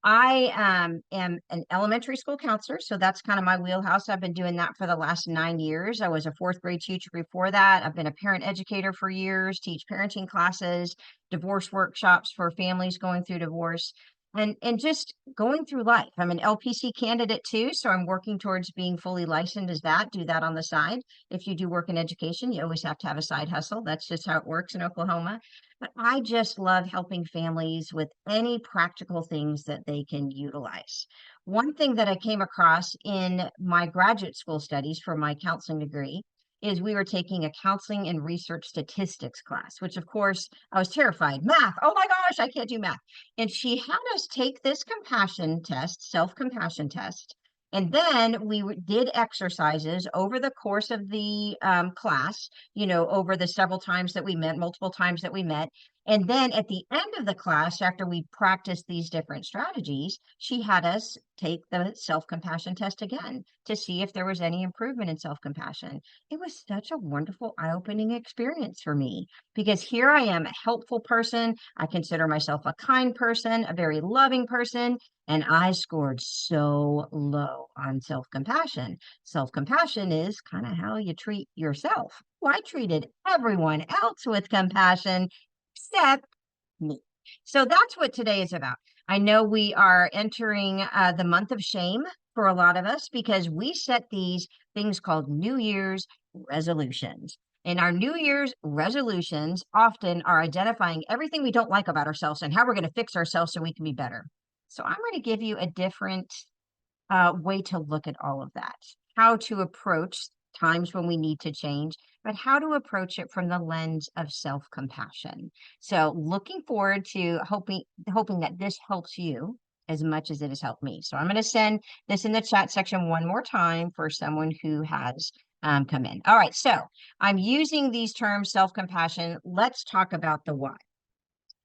I am an elementary school counselor, so that's kind of my wheelhouse. I've been doing that for the last 9 years. I was a fourth grade teacher before that. I've been a parent educator for years, teach parenting classes, divorce workshops for families going through divorce, and just going through life. I'm an LPC candidate too, so I'm working towards being fully licensed as that. Do that on the side. If you do work in education, you always have to have a side hustle. That's just how it works in Oklahoma. But I just love helping families with any practical things that they can utilize. One thing that I came across in my graduate school studies for my counseling degree is we were taking a counseling and research statistics class, which of course I was terrified. Math, oh my gosh, I can't do math. And she had us take this compassion test, self-compassion test. And then did exercises over the course of the class, over the several times that we met, multiple times that we met. And then at the end of the class, after we practiced these different strategies, she had us take the self compassion test again to see if there was any improvement in self compassion. It was such a wonderful, eye opening experience for me because here I am, a helpful person. I consider myself a kind person, a very loving person, and I scored so low on self compassion. Self compassion is kind of how you treat yourself. Well, I treated everyone else with compassion except me. So that's what today is about. I know we are entering the month of shame for a lot of us because we set these things called New Year's resolutions. And our New Year's resolutions often are identifying everything we don't like about ourselves and how we're going to fix ourselves so we can be better. So I'm going to give you a different way to look at all of that, how to approach times when we need to change, but how to approach it from the lens of self-compassion. So looking forward to hoping that this helps you as much as it has helped me. So I'm going to send this in the chat section one more time for someone who has come in. All right, so I'm using these terms self-compassion. Let's talk about the why.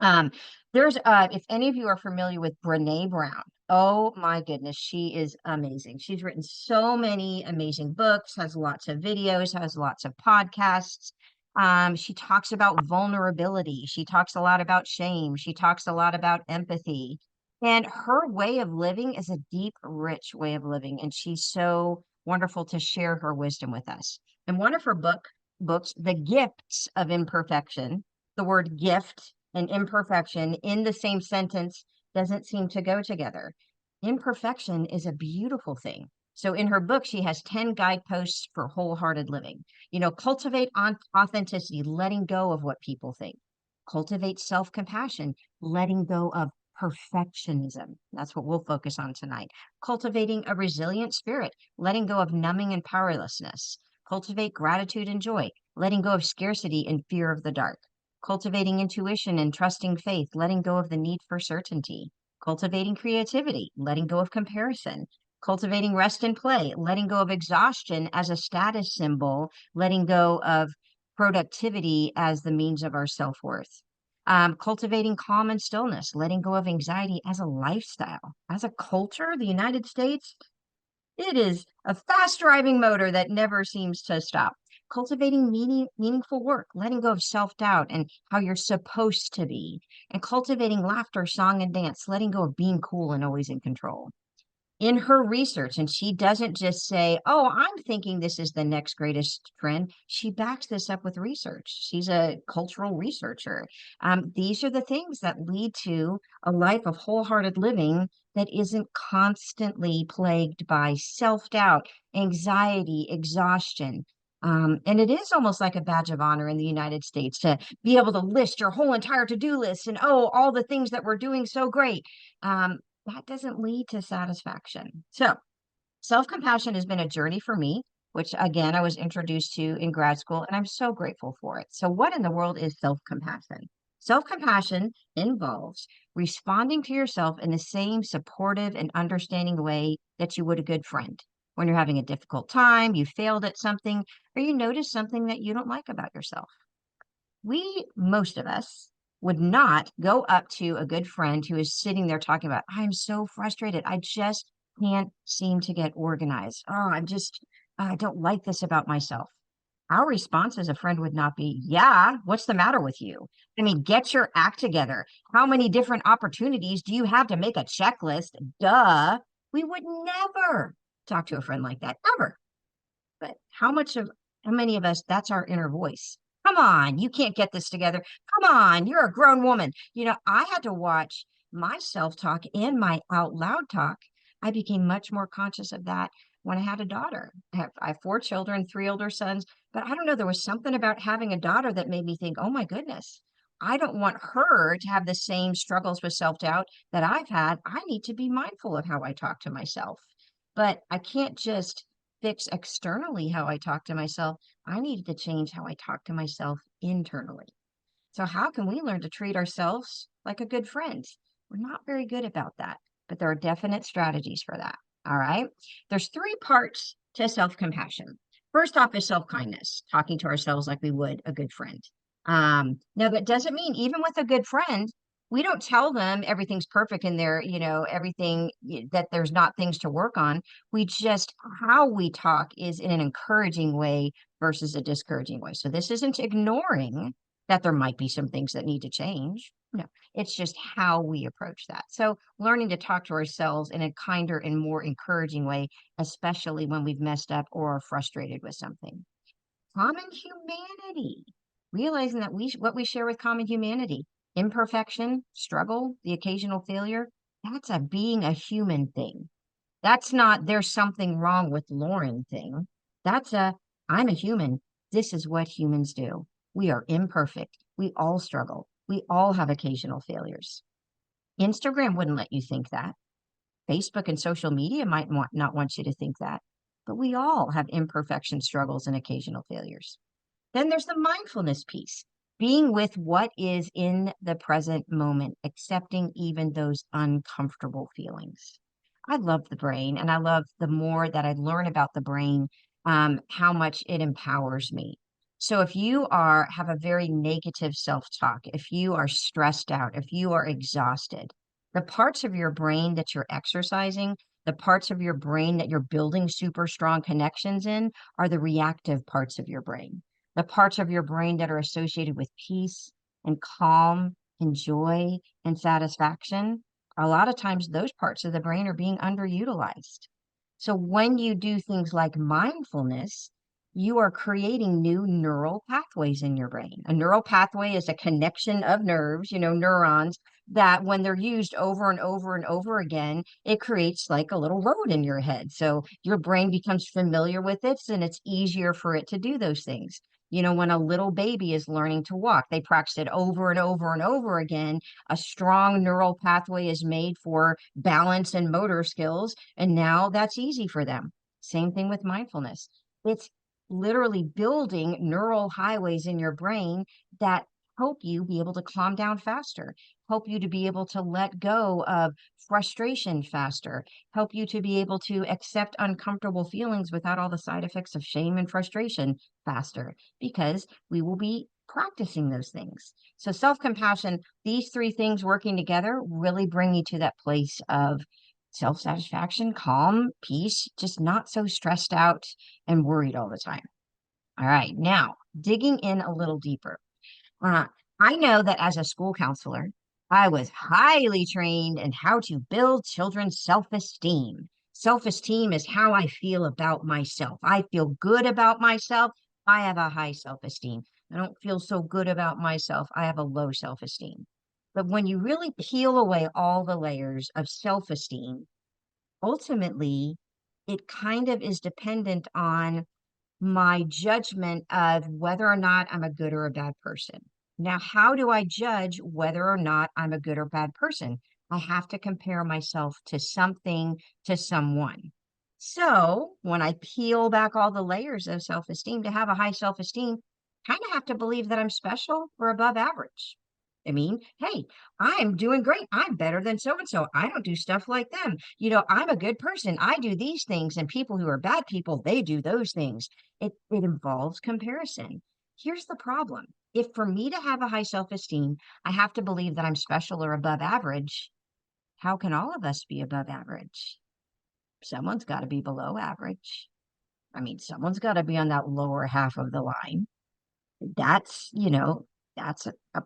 Um, if any of you are familiar with Brene Brown, oh my goodness, she is amazing. She's written so many amazing books, has lots of videos, has lots of podcasts. She talks about vulnerability. She talks a lot about shame. She talks a lot about empathy. And her way of living is a deep, rich way of living. And she's so wonderful to share her wisdom with us. And one of her books, The Gifts of Imperfection, the word gift and imperfection in the same sentence doesn't seem to go together. Imperfection is a beautiful thing. So in her book, she has 10 guideposts for wholehearted living. Cultivate authenticity, letting go of what people think. Cultivate self-compassion, letting go of perfectionism. That's what we'll focus on tonight. Cultivating a resilient spirit, letting go of numbing and powerlessness. Cultivate gratitude and joy, letting go of scarcity and fear of the dark. Cultivating intuition and trusting faith, letting go of the need for certainty. Cultivating creativity, letting go of comparison. Cultivating rest and play, letting go of exhaustion as a status symbol, letting go of productivity as the means of our self worth. Cultivating calm and stillness, letting go of anxiety as a lifestyle. As a culture, the United States, it is a fast driving motor that never seems to stop. Cultivating meaningful work, letting go of self doubt and how you're supposed to be, and cultivating laughter, song, and dance, letting go of being cool and always in control. In her research, and she doesn't just say, "Oh, I'm thinking this is the next greatest trend." She backs this up with research. She's a cultural researcher. These are the things that lead to a life of wholehearted living that isn't constantly plagued by self-doubt, anxiety, exhaustion. And it is almost like a badge of honor in the United States to be able to list your whole entire to-do list and, oh, all the things that we're doing so great. That doesn't lead to satisfaction. So, self compassion has been a journey for me, which again, I was introduced to in grad school, and I'm so grateful for it. So, what in the world is self compassion? Self compassion involves responding to yourself in the same supportive and understanding way that you would a good friend. When you're having a difficult time, you failed at something, or you notice something that you don't like about yourself. Most of us, would not go up to a good friend who is sitting there talking about, "I'm so frustrated. I just can't seem to get organized. Oh, I don't like this about myself." our response as a friend would not be, yeah, what's the matter with you? I mean, get your act together. How many different opportunities do you have to make a checklist? Duh. We would never talk to a friend like that, ever. But how many of us, that's our inner voice. Come on, you can't get this together. Come on, you're a grown woman. I had to watch my self-talk and my out loud talk. I became much more conscious of that when I had a daughter. I have four children, three older sons, but I don't know, there was something about having a daughter that made me think, oh my goodness, I don't want her to have the same struggles with self-doubt that I've had. I need to be mindful of how I talk to myself. But I can't just fix externally how I talk to myself. I needed to change how I talk to myself internally. So, how can we learn to treat ourselves like a good friend? We're not very good about that, but there are definite strategies for that. All right. There's three parts to self compassion. First off is self kindness, talking to ourselves like we would a good friend. Now, that doesn't mean even with a good friend, we don't tell them everything's perfect in there, that there's not things to work on. We just, how we talk is in an encouraging way versus a discouraging way. So, this isn't ignoring that there might be some things that need to change. No, it's just how we approach that. So, learning to talk to ourselves in a kinder and more encouraging way, especially when we've messed up or are frustrated with something. Common humanity, realizing that what we share with common humanity, imperfection, struggle, the occasional failure, that's a being a human thing. That's not there's something wrong with Lauren thing. That's a I'm a human. This is what humans do. We are imperfect. We all struggle. We all have occasional failures. Instagram wouldn't let you think that. Facebook and social media might not want you to think that. But we all have imperfection, struggles, and occasional failures. Then there's the mindfulness piece, being with what is in the present moment, accepting even those uncomfortable feelings. I love the brain, and I love the more that I learn about the brain, how much it empowers me. So if you have a very negative self-talk, if you are stressed out, if you are exhausted, the parts of your brain that you're exercising, the parts of your brain that you're building super strong connections in are the reactive parts of your brain, the parts of your brain that are associated with peace and calm and joy and satisfaction. A lot of times, those parts of the brain are being underutilized. So, when you do things like mindfulness, you are creating new neural pathways in your brain. A neural pathway is a connection of nerves, neurons that when they're used over and over and over again, it creates like a little road in your head. So your brain becomes familiar with it and it's easier for it to do those things. When a little baby is learning to walk, they practice it over and over and over again. A strong neural pathway is made for balance and motor skills, and now that's easy for them. Same thing with mindfulness. It's literally building neural highways in your brain that help you be able to calm down faster, help you to be able to let go of frustration faster, help you to be able to accept uncomfortable feelings without all the side effects of shame and frustration faster, because we will be practicing those things. So, self compassion, these three things working together really bring you to that place of self satisfaction, calm, peace, just not so stressed out and worried all the time. All right, now digging in a little deeper. Uh, I know that as a school counselor, I was highly trained in how to build children's self esteem. Self esteem is how I feel about myself. I feel good about myself. I have a high self esteem. I don't feel so good about myself. I have a low self esteem. But when you really peel away all the layers of self esteem, ultimately, it kind of is dependent on my judgment of whether or not I'm a good or a bad person. Now, how do I judge whether or not I'm a good or bad person? I have to compare myself to something, to someone. So when I peel back all the layers of self esteem to have a high self esteem, kind of have to believe that I'm special or above average. I mean, hey, I'm doing great. I'm better than so and so. I don't do stuff like them. I'm a good person. I do these things, and people who are bad people, they do those things. It involves comparison. Here's the problem. If for me to have a high self-esteem, I have to believe that I'm special or above average, how can all of us be above average? Someone's got to be below average. I mean, someone's got to be on that lower half of the line. That's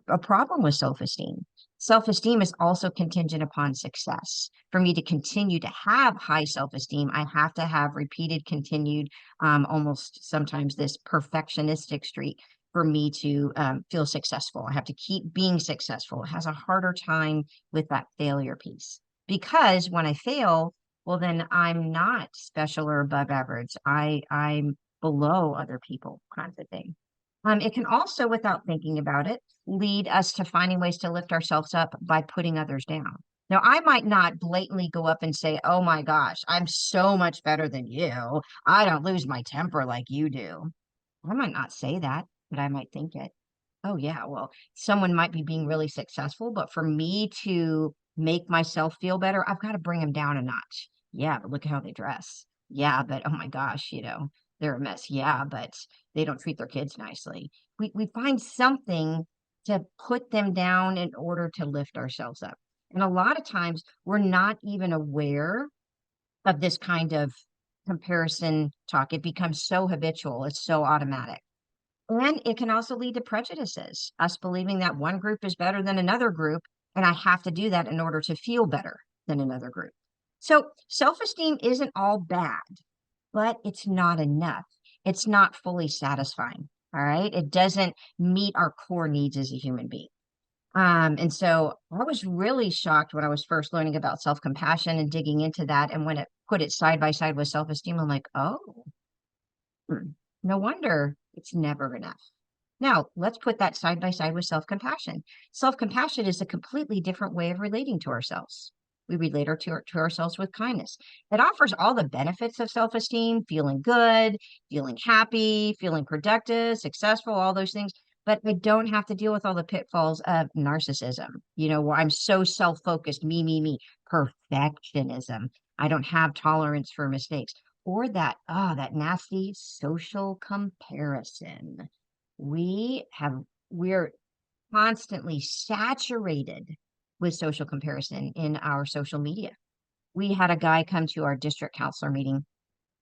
a problem with self-esteem. Self-esteem is also contingent upon success. For me to continue to have high self-esteem, I have to have repeated, continued, almost sometimes this perfectionistic streak for me to feel successful. I have to keep being successful. It has a harder time with that failure piece because when I fail, well, then I'm not special or above average. I'm below other people, kinds of thing. It can also, without thinking about it, lead us to finding ways to lift ourselves up by putting others down. Now, I might not blatantly go up and say, "Oh my gosh, I'm so much better than you. I don't lose my temper like you do." I might not say that, but I might think it. Oh, yeah, well, someone might be being really successful, but for me to make myself feel better, I've got to bring them down a notch. Yeah, but look at how they dress. Yeah, but oh my gosh, they're a mess. Yeah, but they don't treat their kids nicely. We find something to put them down in order to lift ourselves up. And a lot of times we're not even aware of this kind of comparison talk. It becomes so habitual, it's so automatic. And it can also lead to prejudices, us believing that one group is better than another group, and I have to do that in order to feel better than another group. So self-esteem isn't all bad, but it's not enough. It's not fully satisfying. All right. It doesn't meet our core needs as a human being. And so I was really shocked when I was first learning about self-compassion and digging into that. And when it put it side by side with self-esteem, I'm like, oh, no wonder it's never enough. Now, let's put that side by side with self-compassion. Self-compassion is a completely different way of relating to ourselves. We relate to ourselves with kindness. It offers all the benefits of self-esteem, feeling good, feeling happy, feeling productive, successful, all those things. But I don't have to deal with all the pitfalls of narcissism, where I'm so self-focused, me, perfectionism. I don't have tolerance for mistakes or that nasty social comparison we have we're constantly saturated with social comparison in our social media. We had a guy come to our district counselor meeting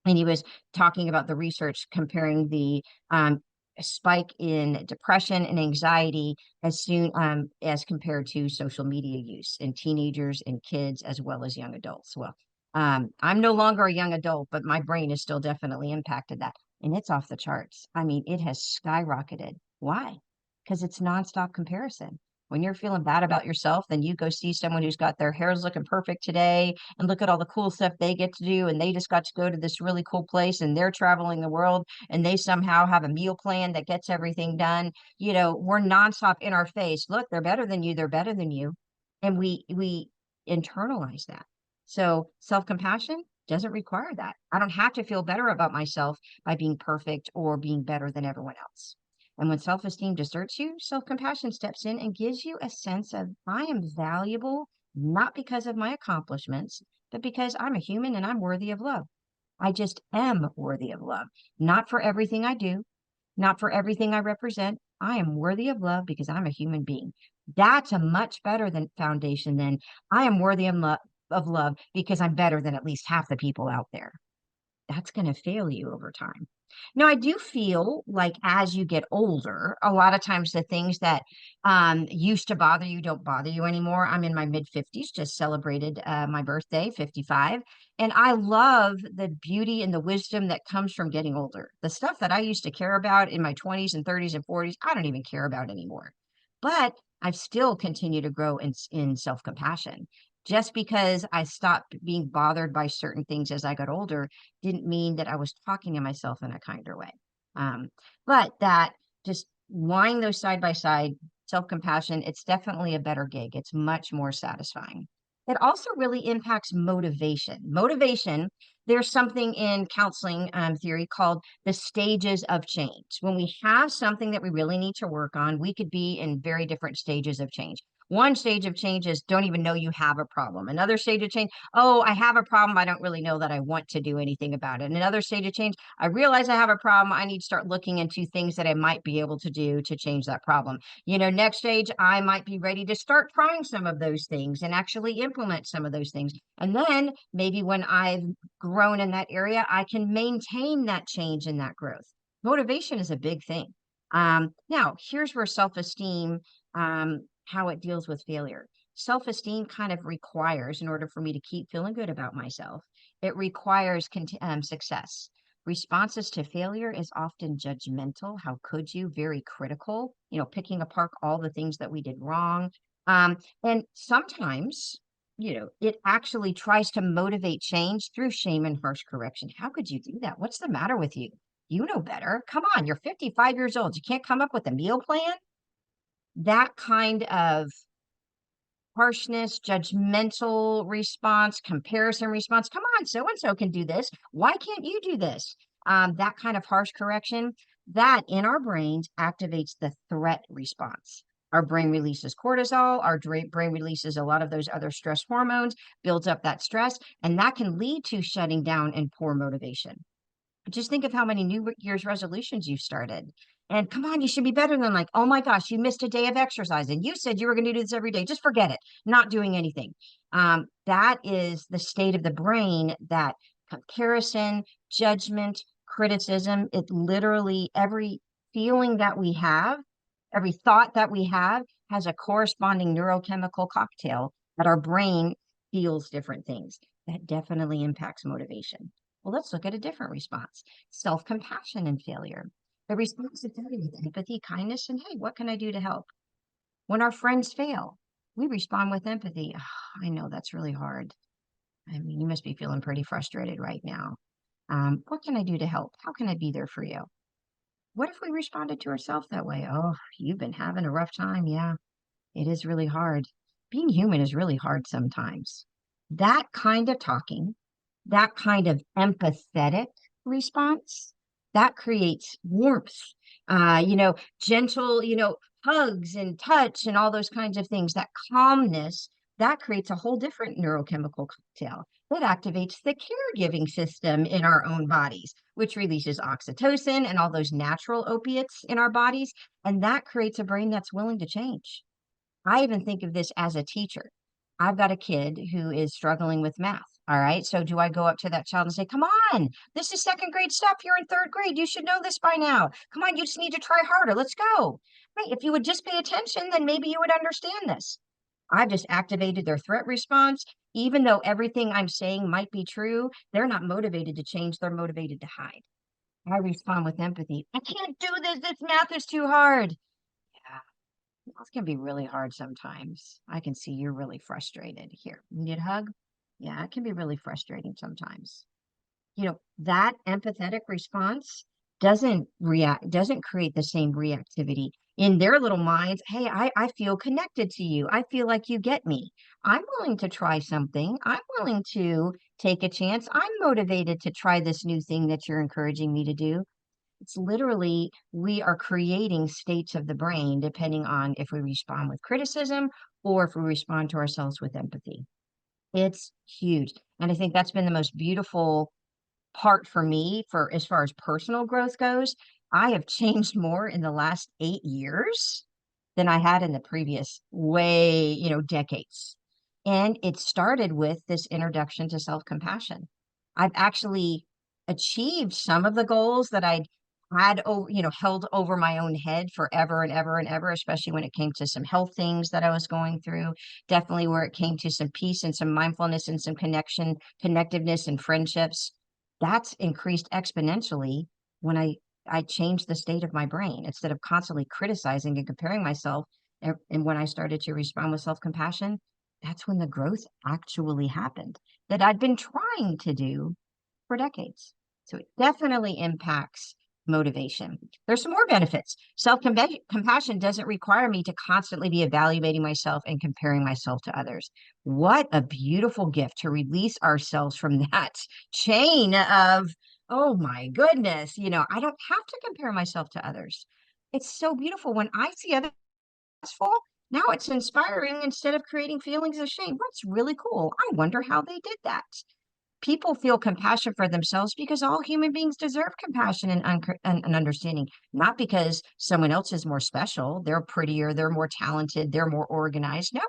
and he was talking about the research comparing the spike in depression and anxiety as soon as compared to social media use in teenagers and kids as well as young adults. Well, I'm no longer a young adult, but my brain is still definitely impacted that. And it's off the charts. I mean, it has skyrocketed. Why? Because it's nonstop comparison. When you're feeling bad about yourself, then you go see someone who's got their hairs looking perfect today and look at all the cool stuff they get to do. And they just got to go to this really cool place and they're traveling the world and they somehow have a meal plan that gets everything done. We're nonstop in our face. Look, they're better than you. They're better than you. And we internalize that. So self-compassion doesn't require that. I don't have to feel better about myself by being perfect or being better than everyone else. And when self-esteem deserts you, self-compassion steps in and gives you a sense of I am valuable, not because of my accomplishments, but because I'm a human and I'm worthy of love. I just am worthy of love, not for everything I do, not for everything I represent. I am worthy of love because I'm a human being. That's a much better than foundation than I am worthy of love because I'm better than at least half the people out there. That's going to fail you over time. Now, I do feel like as you get older, a lot of times the things that used to bother you don't bother you anymore. I'm in my mid 50s, just celebrated my birthday, 55. And I love the beauty and the wisdom that comes from getting older. The stuff that I used to care about in my 20s and 30s and 40s, I don't even care about anymore. But I've still continued to grow in self compassion. Just because I stopped being bothered by certain things as I got older didn't mean that I was talking to myself in a kinder way. Um, but that just lying those side by side, self compassion, it's definitely a better gig. It's much more satisfying. It also really impacts motivation. Motivation, there's something in counseling theory called the stages of change. When we have something that we really need to work on, we could be in very different stages of change. One stage of change is don't even know you have a problem. Another stage of change, oh, I have a problem. I don't really know that I want to do anything about it. Another stage of change, I realize I have a problem. I need to start looking into things that I might be able to do to change that problem. Next stage, I might be ready to start trying some of those things and actually implement some of those things. And then maybe when I've grown in that area, I can maintain that change and that growth. Motivation is a big thing. Now, here's where self-esteem, how it deals with failure. Self-esteem kind of requires, in order for me to keep feeling good about myself, it requires success. Responses to failure is often judgmental. How could you? Very critical, picking apart all the things that we did wrong. And sometimes, it actually tries to motivate change through shame and harsh correction. How could you do that? What's the matter with you? You know better. Come on, you're 55 years old. You can't come up with a meal plan? That kind of harshness, judgmental response, comparison response. Come on, so and so can do this. Why can't you do this? That kind of harsh correction, that in our brains activates the threat response. Our brain releases cortisol, our brain releases a lot of those other stress hormones, builds up that stress, and that can lead to shutting down and poor motivation. Just think of how many New Year's resolutions you've started. And come on, you should be better than like, oh my gosh, you missed a day of exercise and you said you were going to do this every day. Just forget it. Not doing anything. That is the state of the brain, that comparison, judgment, criticism. It literally, every feeling that we have, every thought that we have has a corresponding neurochemical cocktail that our brain feels different things. That definitely impacts motivation. Well, let's look at a different response. Self-compassion and failure. The responsibility with empathy, kindness, and hey, what can I do to help? When our friends fail, we respond with empathy. "Oh, I know that's really hard. I mean, you must be feeling pretty frustrated right now. What can I do to help? How can I be there for you?" What if we responded to ourselves that way? "Oh, you've been having a rough time. Yeah, it is really hard. Being human is really hard sometimes." That kind of talking, that kind of empathetic response, that creates warmth, gentle, hugs and touch and all those kinds of things. That calmness, that creates a whole different neurochemical cocktail that activates the caregiving system in our own bodies, which releases oxytocin and all those natural opiates in our bodies. And that creates a brain that's willing to change. I even think of this as a teacher. I've got a kid who is struggling with math. All right. So do I go up to that child and say, come on, this is second grade stuff. You're in third grade. You should know this by now. Come on, you just need to try harder. Let's go. Right. If you would just pay attention, then maybe you would understand this. I've just activated their threat response. Even though everything I'm saying might be true, they're not motivated to change. They're motivated to hide. I respond with empathy. I can't do this. This math is too hard. Yeah. This can be really hard sometimes. I can see you're really frustrated. Here, you need a hug? Yeah, it can be really frustrating sometimes. That empathetic response doesn't create the same reactivity in their little minds. Hey, I feel connected to you. I feel like you get me. I'm willing to try something. I'm willing to take a chance. I'm motivated to try this new thing that you're encouraging me to do. It's literally, we are creating states of the brain depending on if we respond with criticism or if we respond to ourselves with empathy. It's huge. And I think that's been the most beautiful part for me for as far as personal growth goes. I have changed more in the last 8 years than I had in the previous decades. And it started with this introduction to self-compassion. I've actually achieved some of the goals that I'd had over, held over my own head forever and ever and ever, especially when it came to some health things that I was going through. Definitely where it came to some peace and some mindfulness and some connectiveness and friendships. That's increased exponentially when I changed the state of my brain instead of constantly criticizing and comparing myself. And when I started to respond with self-compassion, that's when the growth actually happened that I'd been trying to do for decades. So it definitely impacts motivation. There's some more benefits. Self-compassion doesn't require me to constantly be evaluating myself and comparing myself to others. What a beautiful gift to release ourselves from that chain of, oh my goodness, I don't have to compare myself to others. It's so beautiful when I see others successful. Now it's inspiring instead of creating feelings of shame. That's really cool. I wonder how they did that. People feel compassion for themselves because all human beings deserve compassion and understanding, not because someone else is more special, they're prettier, they're more talented, they're more organized. No,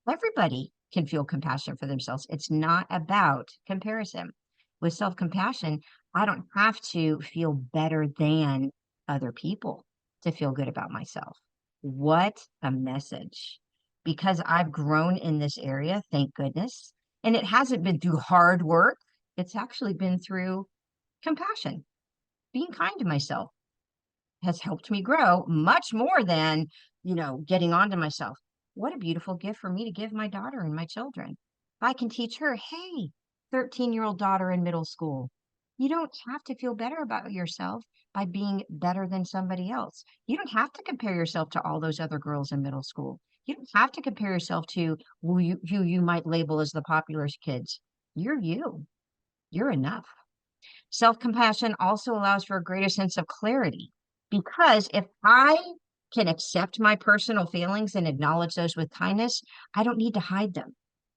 everybody can feel compassion for themselves. It's not about comparison. With self compassion, I don't have to feel better than other people to feel good about myself. What a message. Because I've grown in this area, thank goodness. And it hasn't been through hard work. It's actually been through compassion. Being kind to myself has helped me grow much more than, getting on to myself. What a beautiful gift for me to give my daughter and my children. If I can teach her, hey, 13-year-old daughter in middle school, you don't have to feel better about yourself by being better than somebody else. You don't have to compare yourself to all those other girls in middle school. You don't have to compare yourself to who you might label as the popular kids. You're you. You're enough. Self compassion also allows for a greater sense of clarity because if I can accept my personal feelings and acknowledge those with kindness, I don't need to hide them.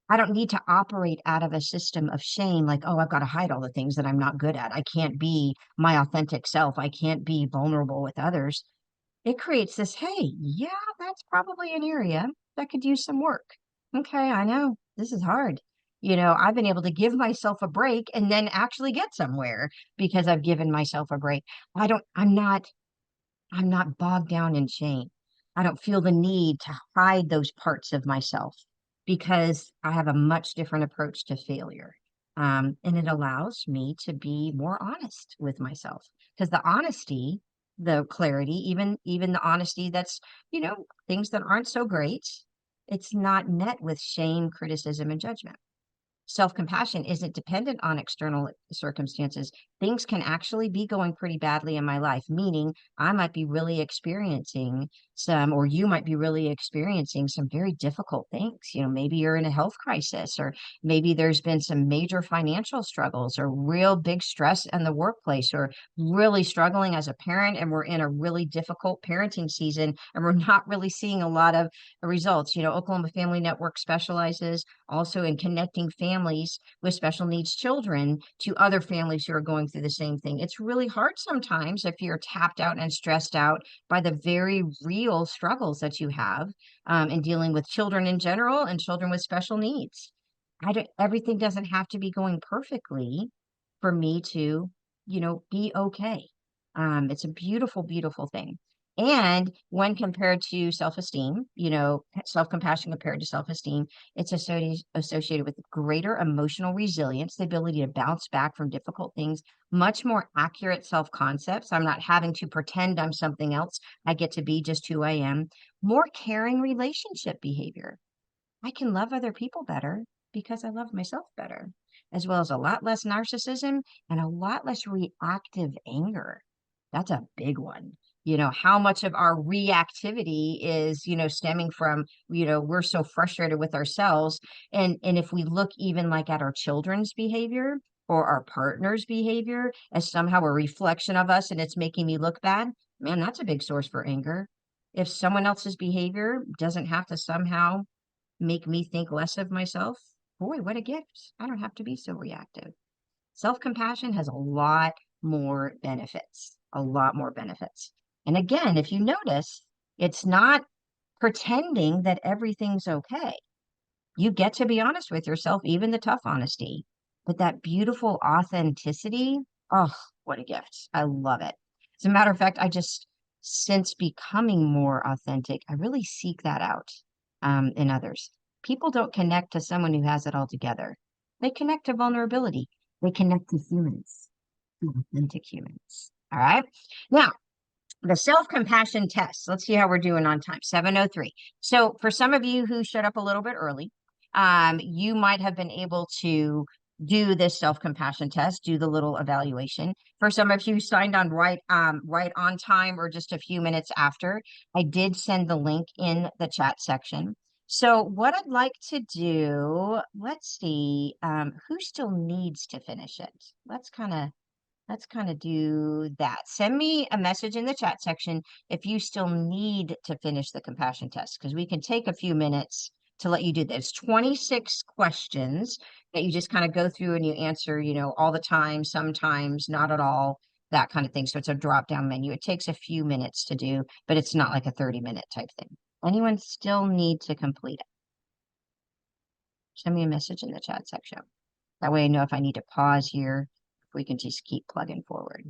I don't need to operate out of a system of shame, like, oh, I've got to hide all the things that I'm not good at. I can't be my authentic self. I can't be vulnerable with others. It creates this, hey, yeah, that's probably an area that could use some work. Okay, I know this is hard. I've been able to give myself a break and then actually get somewhere because I've given myself a break. I'm not bogged down in shame. I don't feel the need to hide those parts of myself because I have a much different approach to failure. And it allows me to be more honest with myself because the honesty, the clarity, even the honesty that's, things that aren't so great, it's not met with shame, criticism, and judgment. Self-compassion isn't dependent on external circumstances. Things can actually be going pretty badly in my life, meaning I might be really experiencing or you might be really experiencing some very difficult things. Maybe you're in a health crisis, or maybe there's been some major financial struggles, or real big stress in the workplace, or really struggling as a parent, and we're in a really difficult parenting season, and we're not really seeing a lot of results. Oklahoma Family Network specializes also in connecting families with special needs children to other families who are going through the same thing. It's really hard sometimes if you're tapped out and stressed out by the very real struggles that you have in dealing with children in general and children with special needs. Everything doesn't have to be going perfectly for me to, be okay. It's a beautiful, beautiful thing. And when compared to self-esteem, self-compassion compared to self-esteem, it's associated with greater emotional resilience, the ability to bounce back from difficult things, much more accurate self-concepts. I'm not having to pretend I'm something else. I get to be just who I am. More caring relationship behavior. I can love other people better because I love myself better, as well as a lot less narcissism and a lot less reactive anger. That's a big one. How much of our reactivity is, stemming from, we're so frustrated with ourselves. And if we look even like at our children's behavior or our partner's behavior as somehow a reflection of us and it's making me look bad, man, that's a big source for anger. If someone else's behavior doesn't have to somehow make me think less of myself, boy, what a gift. I don't have to be so reactive. Self compassion has a lot more benefits, a lot more benefits. And again, if you notice, it's not pretending that everything's okay. You get to be honest with yourself, even the tough honesty. But that beautiful authenticity, oh, what a gift. I love it. As a matter of fact, since becoming more authentic, I really seek that out in others. People don't connect to someone who has it all together. They connect to vulnerability. They connect to humans, to authentic humans. All right. Now, the self-compassion test. Let's see how we're doing on time. 7:03. So for some of you who showed up a little bit early, you might have been able to do this self-compassion test, do the little evaluation. For some of you who signed on right on time or just a few minutes after, I did send the link in the chat section. So what I'd like to do, let's see, who still needs to finish it? Let's kind of let's kind of do that. Send me a message in the chat section if you still need to finish the compassion test, because we can take a few minutes to let you do this. 26 questions that you just kind of go through and you answer, all the time, sometimes, not at all, that kind of thing. So it's a drop down menu. It takes a few minutes to do, but it's not like a 30-minute type thing. Anyone still need to complete it? Send me a message in the chat section. That way I know if I need to pause here, we can just keep plugging forward.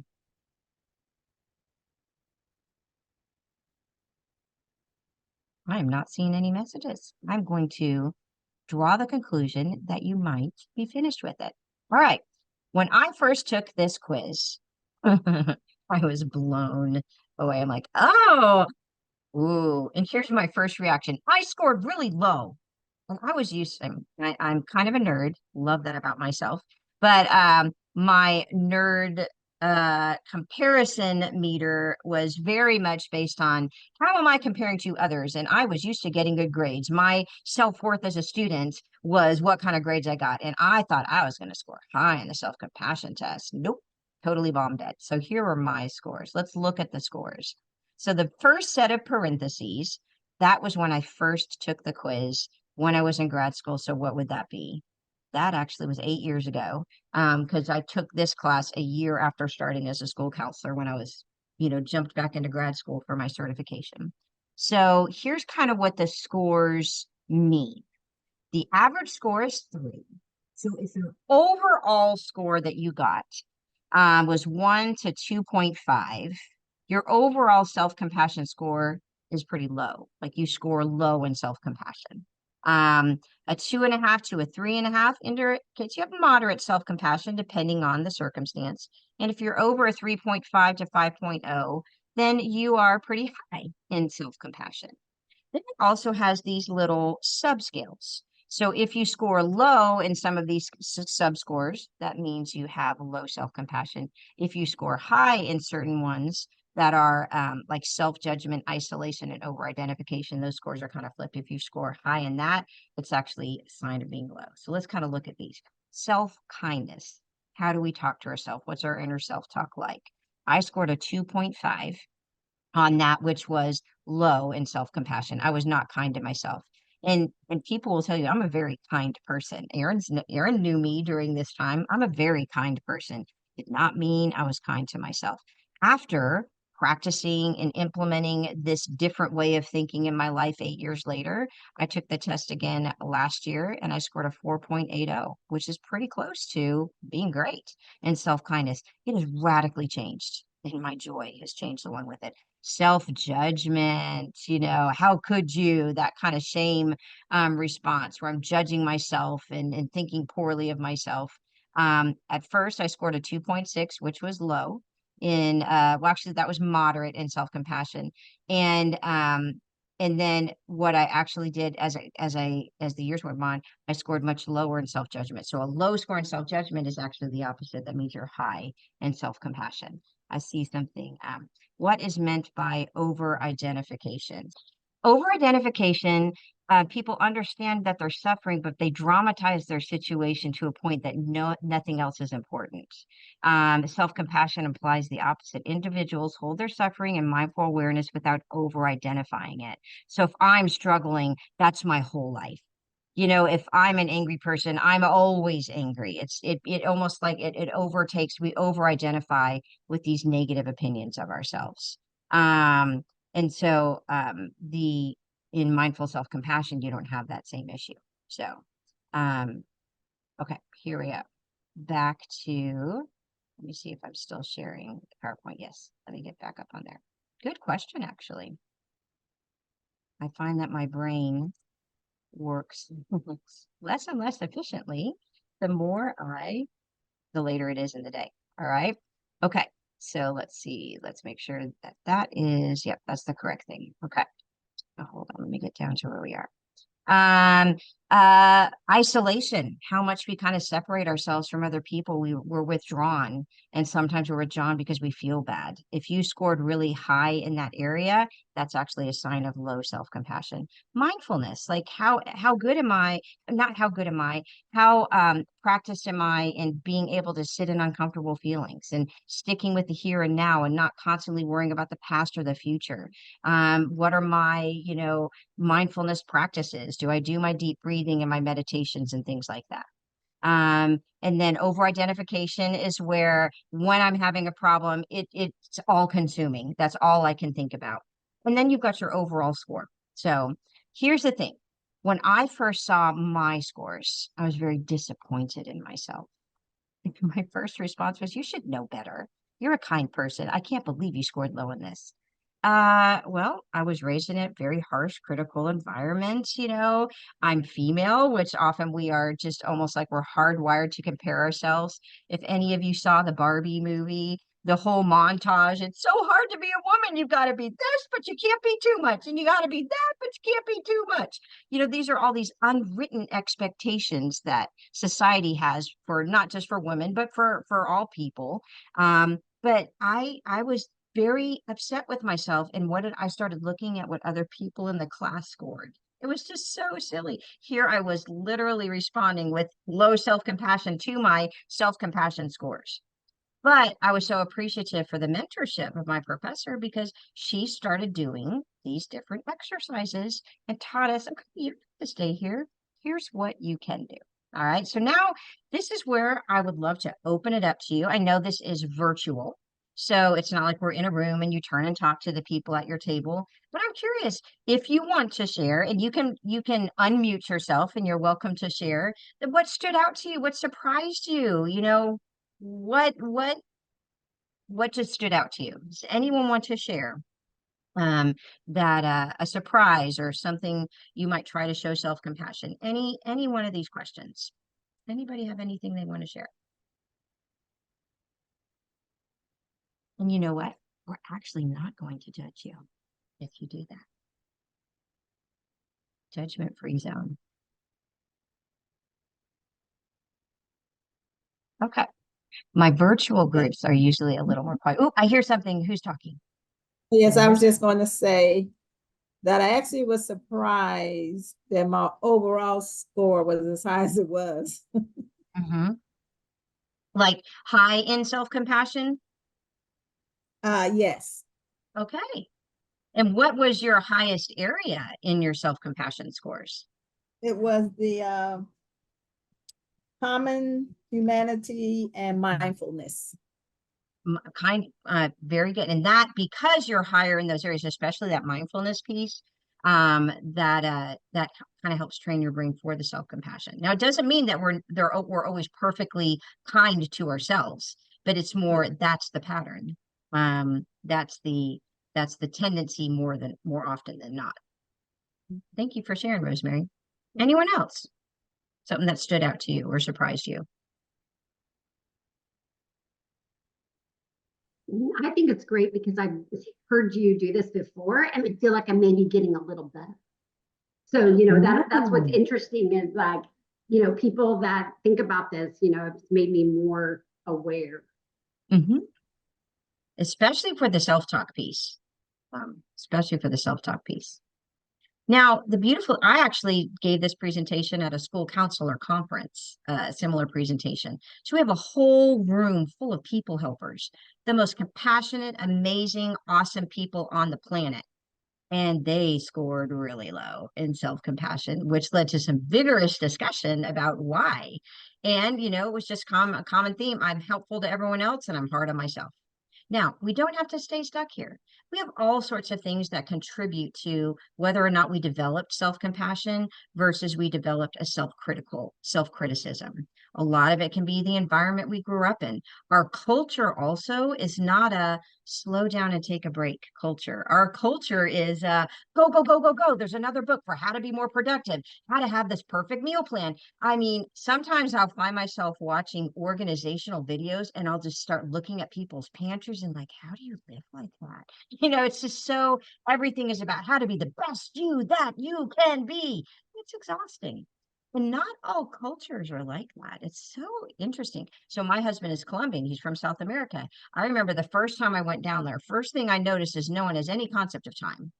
I am not seeing any messages. I'm going to draw the conclusion that you might be finished with it. All right. When I first took this quiz, I was blown away. I'm like, oh, ooh. And here's my first reaction. I scored really low. And I was used to, I'm kind of a nerd, love that about myself. But my nerd comparison meter was very much based on how am I comparing to others? And I was used to getting good grades. My self-worth as a student was what kind of grades I got. And I thought I was going to score high in the self-compassion test. Nope, totally bombed it. So here are my scores. Let's look at the scores. So the first set of parentheses, that was when I first took the quiz when I was in grad school. So what would that be? That actually was 8 years ago, because I took this class a year after starting as a school counselor when I was, jumped back into grad school for my certification. So here's kind of what the scores mean. The average score is 3. So if your overall score that you got was 1 to 2.5, your overall self-compassion score is pretty low. Like you score low in self-compassion. A 2.5 to a 3.5 indicates you have moderate self-compassion depending on the circumstance. And if you're over a 3.5 to 5.0, then you are pretty high in self-compassion. Then it also has these little subscales. So if you score low in some of these subscores, that means you have low self-compassion. If you score high in certain ones that are like self-judgment, isolation, and over-identification, those scores are kind of flipped. If you score high in that, it's actually a sign of being low. So let's kind of look at these. Self-kindness. How do we talk to ourselves? What's our inner self-talk like? I scored a 2.5 on that, which was low in self-compassion. I was not kind to myself. And people will tell you I'm a very kind person. Erin knew me during this time. I'm a very kind person. Did not mean I was kind to myself. After practicing and implementing this different way of thinking in my life 8 years later, I took the test again last year and I scored a 4.80, which is pretty close to being great in self-kindness. It has radically changed, and my joy has changed along with it. Self-judgment, how could you, that kind of shame response where I'm judging myself and thinking poorly of myself. At first I scored a 2.6, which was low in well, actually that was moderate in self-compassion. And then what I actually did as the years went on, I scored much lower in self-judgment. So a low score in self-judgment is actually the opposite. That means you're high in self-compassion. I see something. What is meant by over-identification? Over-identification, people understand that they're suffering, but they dramatize their situation to a point that nothing else is important. Self-compassion implies the opposite. Individuals hold their suffering in mindful awareness without over-identifying it. So if I'm struggling, that's my whole life. If I'm an angry person, I'm always angry. It almost like it overtakes, we over-identify with these negative opinions of ourselves. And so the in mindful self-compassion, you don't have that same issue. So okay, here we go. Back to, let me see if I'm still sharing the PowerPoint. Yes, let me get back up on there. Good question, actually. I find that my brain works less and less efficiently the later it is in the day. All right. Okay. So let's see. Let's make sure that is, yep, that's the correct thing. Okay. Oh, hold on. Let me get down to where we are. Isolation, how much we kind of separate ourselves from other people. We're withdrawn, and sometimes we're withdrawn because we feel bad. If you scored really high in that area, that's actually a sign of low self-compassion. Mindfulness, like how good am I, not how good am I, how practiced am I in being able to sit in uncomfortable feelings and sticking with the here and now and not constantly worrying about the past or the future. What are my, mindfulness practices? Do I do my deep breathing and my meditations and things like that? And then over identification is where when I'm having a problem, it's all consuming. That's all I can think about. And then you've got your overall score. So here's the thing. When I first saw my scores, I was very disappointed in myself. My first response was, "You should know better. You're a kind person. I can't believe you scored low in this." Well, I was raised in a very harsh, critical environment. I'm female, which often we are just almost like we're hardwired to compare ourselves. If any of you saw the Barbie movie, the whole montage, it's so hard to be a woman. You've got to be this, but you can't be too much. And you got to be that, but you can't be too much. These are all these unwritten expectations that society has for not just for women, but for all people. But I was very upset with myself. And I started looking at what other people in the class scored. It was just so silly. Here I was literally responding with low self-compassion to my self-compassion scores. But I was so appreciative for the mentorship of my professor because she started doing these different exercises and taught us, okay, you have to stay here. Here's what you can do. All right. So now this is where I would love to open it up to you. I know this is virtual. So it's not like we're in a room and you turn and talk to the people at your table. But I'm curious if you want to share, and you can unmute yourself and you're welcome to share that what stood out to you, what surprised you, what just stood out to you? Does anyone want to share um that a surprise or something you might try to show self-compassion? Any one of these questions? Anybody have anything they want to share? And you know what? We're actually not going to judge you if you do that. Judgment free zone. Okay. My virtual groups are usually a little more quiet. Oh, I hear something. Who's talking? Yes, Did I I hear was something? just going to say that I actually was surprised that my overall score was as high as it was. Mm-hmm. Like high in self-compassion? Yes, Okay. And what was your highest area in your self-compassion scores? it was the common humanity and mindfulness. Very good. And that because you're higher in those areas, especially that mindfulness piece, that kind of helps train your brain for the self-compassion. Now, it doesn't mean that we're always perfectly kind to ourselves, but it's more that's the pattern. That's the tendency more often than not. Thank you for sharing, Rosemary. Anyone else? Something that stood out to you or surprised you? I think it's great because I've heard you do this before and I feel like I'm maybe getting a little better. So, that's what's interesting is like, people that think about this, it's made me more aware. Mm-hmm. Especially for the self-talk piece. Especially for the self-talk piece. Now, I actually gave this presentation at a school counselor conference, a similar presentation. So we have a whole room full of people helpers, the most compassionate, amazing, awesome people on the planet. And they scored really low in self-compassion, which led to some vigorous discussion about why. And, it was just a common theme. I'm helpful to everyone else and I'm hard on myself. Now, we don't have to stay stuck here. We have all sorts of things that contribute to whether or not we developed self-compassion versus we developed a self-criticism. A lot of it can be the environment we grew up in. Our culture also is not a slow down and take a break culture. Our culture is go, go, go, go, go. There's another book for how to be more productive, how to have this perfect meal plan. I mean, sometimes I'll find myself watching organizational videos and I'll just start looking at people's pantries and like, how do you live like that? It's just everything is about how to be the best you that you can be. It's exhausting. And not all cultures are like that. It's so interesting. So my husband is Colombian. He's from South America. I remember the first time I went down there, first thing I noticed is no one has any concept of time.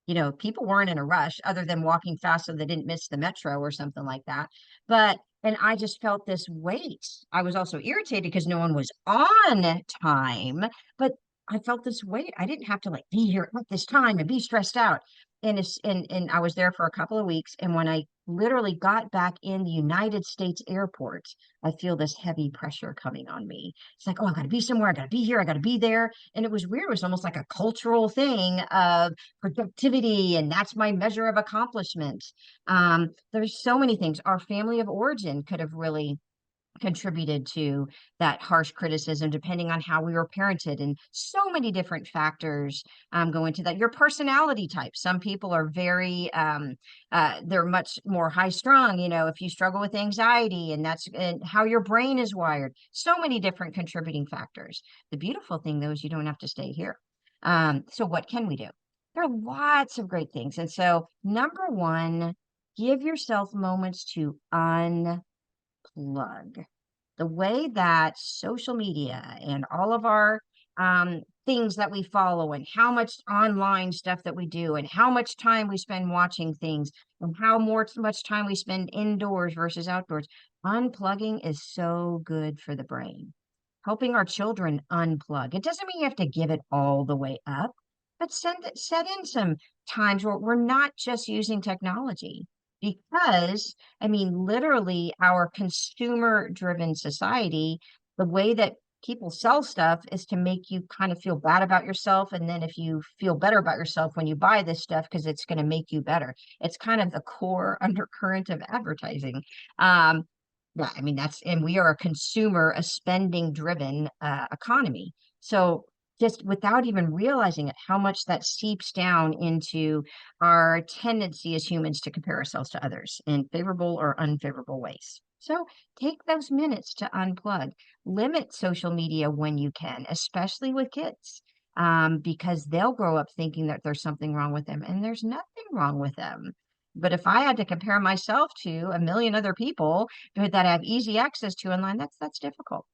You know, people weren't in a rush other than walking fast so they didn't miss the metro or something like that. But, and I just felt this weight. I was also irritated because no one was on time, but I felt this weight. I didn't have to like be here at this time and be stressed out. And I was there for a couple of weeks. And when I literally got back in the United States airport, I feel this heavy pressure coming on me. It's like, oh, I gotta be somewhere, I gotta be here, I gotta be there. And it was weird. It was almost like a cultural thing of productivity, and that's my measure of accomplishment. There's so many things. Our family of origin could have really contributed to that harsh criticism, depending on how we were parented, and so many different factors go into that. Your personality type. Some people are very they're much more high strung. You know, if you struggle with anxiety, and that's and how your brain is wired. So many different contributing factors. The beautiful thing though is you don't have to stay here. So what can we do? There are lots of great things. And so number one, give yourself moments to plug. The way that social media and all of our things that we follow, and how much online stuff that we do, and how much time we spend watching things, and how much time we spend indoors versus outdoors, unplugging is so good for the brain. Helping our children unplug. It doesn't mean you have to give it all the way up, but set in some times where we're not just using technology. Because, I mean, literally, our consumer driven society, the way that people sell stuff is to make you kind of feel bad about yourself. And then if you feel better about yourself when you buy this stuff, because it's going to make you better, it's kind of the core undercurrent of advertising. Yeah, I mean, and we are a consumer, a spending driven economy. So just without even realizing it, how much that seeps down into our tendency as humans to compare ourselves to others in favorable or unfavorable ways. So take those minutes to unplug, limit social media when you can, especially with kids, because they'll grow up thinking that there's something wrong with them, and there's nothing wrong with them. But if I had to compare myself to a million other people that I have easy access to online, that's difficult.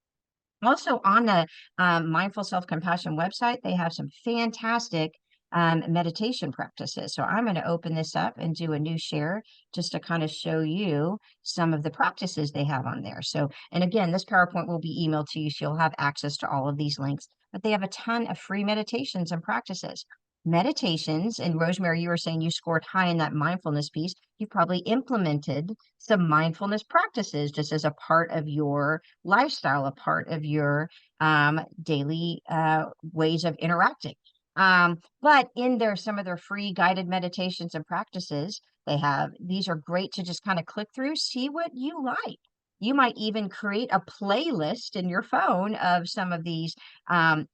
Also, on the Mindful Self Compassion website, they have some fantastic meditation practices. So I'm going to open this up and do a new share just to kind of show you some of the practices they have on there. So, and again, this PowerPoint will be emailed to you, so you'll have access to all of these links. But they have a ton of free meditations and practices. Meditations, and Rosemary, you were saying you scored high in that mindfulness piece. You probably implemented some mindfulness practices just as a part of your lifestyle, a part of your daily ways of interacting. But in there, some of their free guided meditations and practices, they have, these are great to just kind of click through, see what you like. You might even create a playlist in your phone of some of these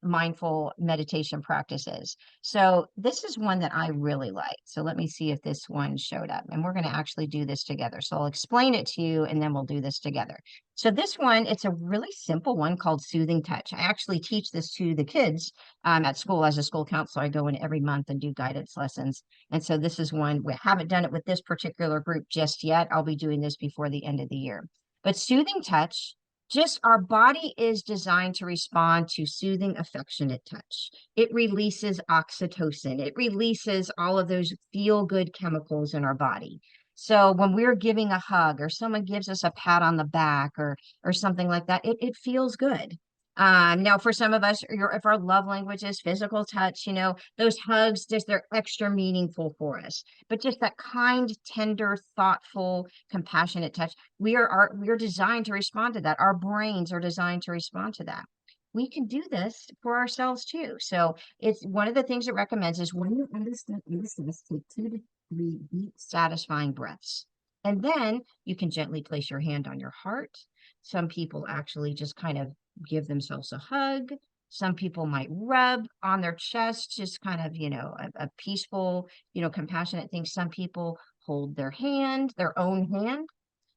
mindful meditation practices. So this is one that I really like. So let me see if this one showed up, and we're going to actually do this together. So I'll explain it to you and then we'll do this together. So this one, it's a really simple one called Soothing Touch. I actually teach this to the kids at school as a school counselor. I go in every month and do guidance lessons. And so this is one, we haven't done it with this particular group just yet. I'll be doing this before the end of the year. But soothing touch, just our body is designed to respond to soothing, affectionate touch. It releases oxytocin. It releases all of those feel-good chemicals in our body. So when we're giving a hug, or someone gives us a pat on the back, or something like that, it feels good. Now for some of us, if our love language is physical touch, you know, those hugs, just they're extra meaningful for us. But just that kind, tender, thoughtful, compassionate touch, we're designed to respond to that. Our brains are designed to respond to that. We can do this for ourselves too. So it's one of the things it recommends is when you're under stress, take 2 to 3 deep, satisfying breaths. And then you can gently place your hand on your heart. Some people actually just kind of give themselves a hug. Some people might rub on their chest, just kind of, you know, a peaceful, you know, compassionate thing. Some people hold their hand, their own hand.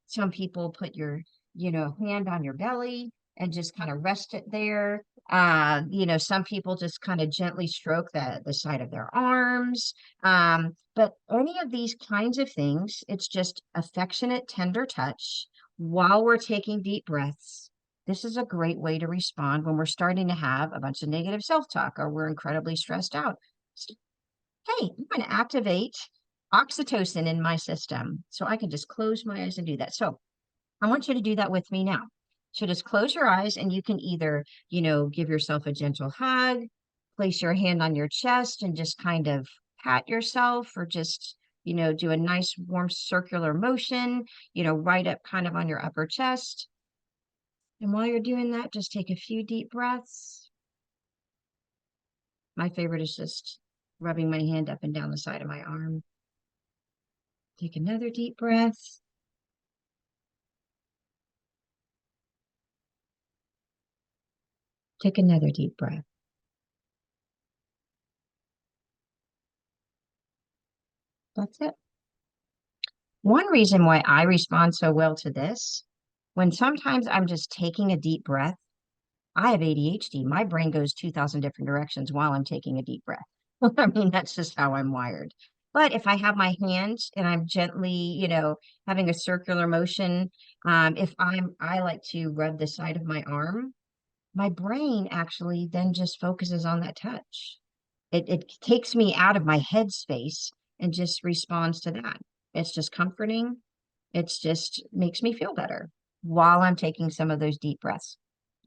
Some people put your, you know, hand on your belly. and just kind of rest it there. Some people just kind of gently stroke the side of their arms. But any of these kinds of things, it's just affectionate, tender touch while we're taking deep breaths. This is a great way to respond when we're starting to have a bunch of negative self-talk or we're incredibly stressed out. Hey, I'm going to activate oxytocin in my system. So I can just close my eyes and do that. So I want you to do that with me now. So just close your eyes and you can either, give yourself a gentle hug, place your hand on your chest and just kind of pat yourself, or just, do a nice warm circular motion, right up kind of on your upper chest. And while you're doing that, just take a few deep breaths. My favorite is just rubbing my hand up and down the side of my arm. Take another deep breath. Take another deep breath. That's it. One reason why I respond so well to this, when sometimes I'm just taking a deep breath, I have ADHD. My brain goes 2,000 different directions while I'm taking a deep breath. I mean, that's just how I'm wired. But if I have my hands and I'm gently, having a circular motion, if I like to rub the side of my arm, my brain actually then just focuses on that touch. It takes me out of my headspace and just responds to that. It's just comforting. It's just makes me feel better while I'm taking some of those deep breaths.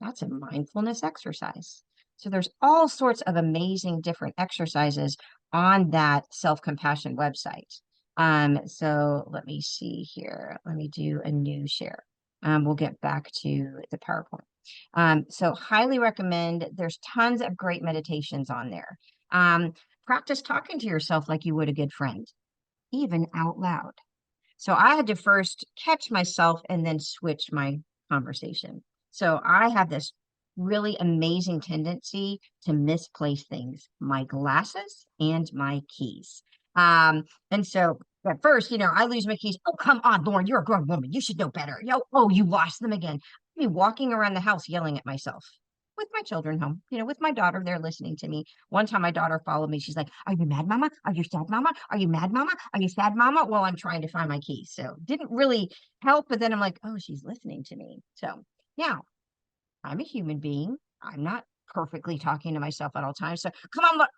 That's a mindfulness exercise. So there's all sorts of amazing different exercises on that self-compassion website. So let me see here. Let me do a new share. We'll get back to the PowerPoint. So highly recommend. There's tons of great meditations on there. Practice talking to yourself like you would a good friend, even out loud. So I had to first catch myself and then switch my conversation. So I have this really amazing tendency to misplace things, my glasses and my keys. And so at first, I lose my keys. Oh, come on, Lauren, you're a grown woman. You should know better. Oh, you lost them again. I'd be walking around the house yelling at myself with my children home, with my daughter, they're listening to me. One time my daughter followed me. She's like, "Are you mad, mama? Are you sad, mama? Are you mad, mama? Are you sad, mama?" While I'm trying to find my keys. So didn't really help. But then I'm like, oh, she's listening to me. So yeah, I'm a human being. I'm not perfectly talking to myself at all times. So come on, look.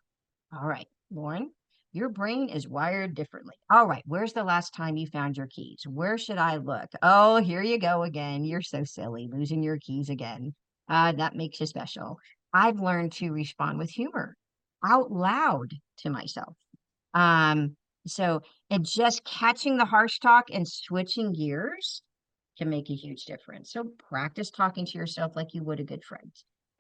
All right, Lauren, your brain is wired differently. All right, where's the last time you found your keys? Where should I look? Oh, here you go again. You're so silly, losing your keys again. That makes you special. I've learned to respond with humor out loud to myself. So and just catching the harsh talk and switching gears can make a huge difference. So practice talking to yourself like you would a good friend.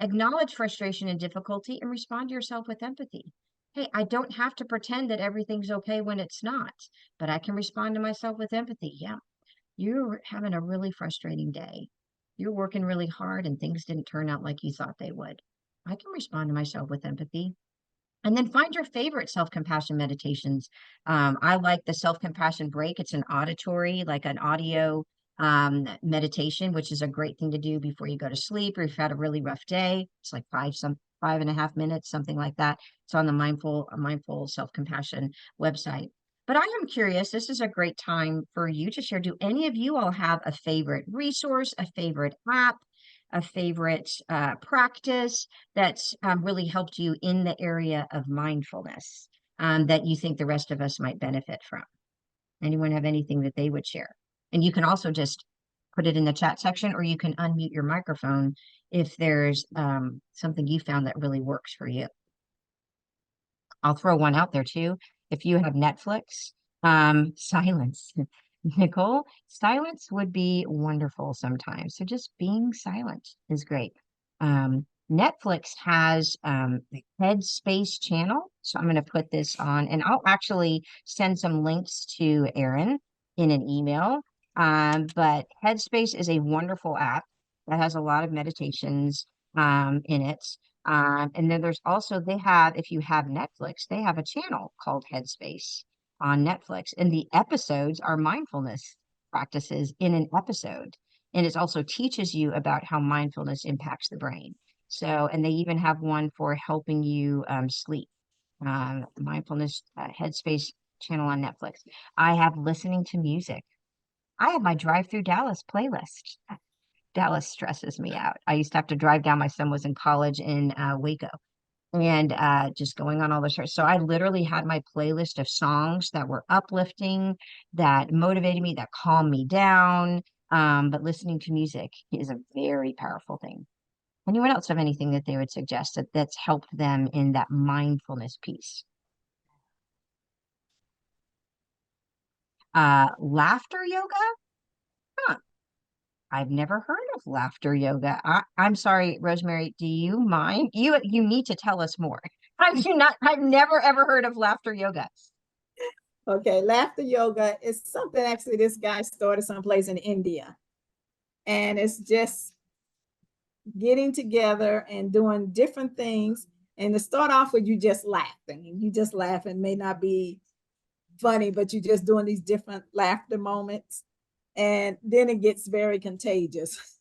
Acknowledge frustration and difficulty and respond to yourself with empathy. Hey, I don't have to pretend that everything's okay when it's not, but I can respond to myself with empathy. Yeah, you're having a really frustrating day. You're working really hard and things didn't turn out like you thought they would. I can respond to myself with empathy. And then find your favorite self-compassion meditations. I like the self-compassion break. It's an auditory, like an audio meditation, which is a great thing to do before you go to sleep or if you've had a really rough day. It's like 5.5 minutes, something like that. It's on the mindful self-compassion website. But I am curious, this is a great time for you to share. Do any of you all have a favorite resource, a favorite app, a favorite practice that's really helped you in the area of mindfulness that you think the rest of us might benefit from? Anyone have anything that they would share? And you can also just put it in the chat section, or you can unmute your microphone if there's something you found that really works for you. I'll throw one out there too. If you have Netflix, silence. Nicole, silence would be wonderful sometimes. So just being silent is great. Netflix has the Headspace channel. So I'm going to put this on and I'll actually send some links to Erin in an email. But Headspace is a wonderful app that has a lot of meditations in it. And then there's also, if you have Netflix, they have a channel called Headspace on Netflix, and the episodes are mindfulness practices in an episode. And it also teaches you about how mindfulness impacts the brain. So, and they even have one for helping you sleep. Mindfulness Headspace channel on Netflix. I have listening to music. I have my Drive Through Dallas playlist. Dallas stresses me out. I used to have to drive down. My son was in college in Waco, and just going on all the shows. So I literally had my playlist of songs that were uplifting, that motivated me, that calmed me down. But listening to music is a very powerful thing. Anyone else have anything that they would suggest that's helped them in that mindfulness piece? Laughter yoga? Huh. I've never heard of laughter yoga. I'm sorry, Rosemary, do you mind? You need to tell us more. I've never ever heard of laughter yoga. Okay, laughter yoga is something actually this guy started someplace in India. And it's just getting together and doing different things. And to start off with, you just laughing. And you just laughing may not be funny, but you're just doing these different laughter moments. And then it gets very contagious,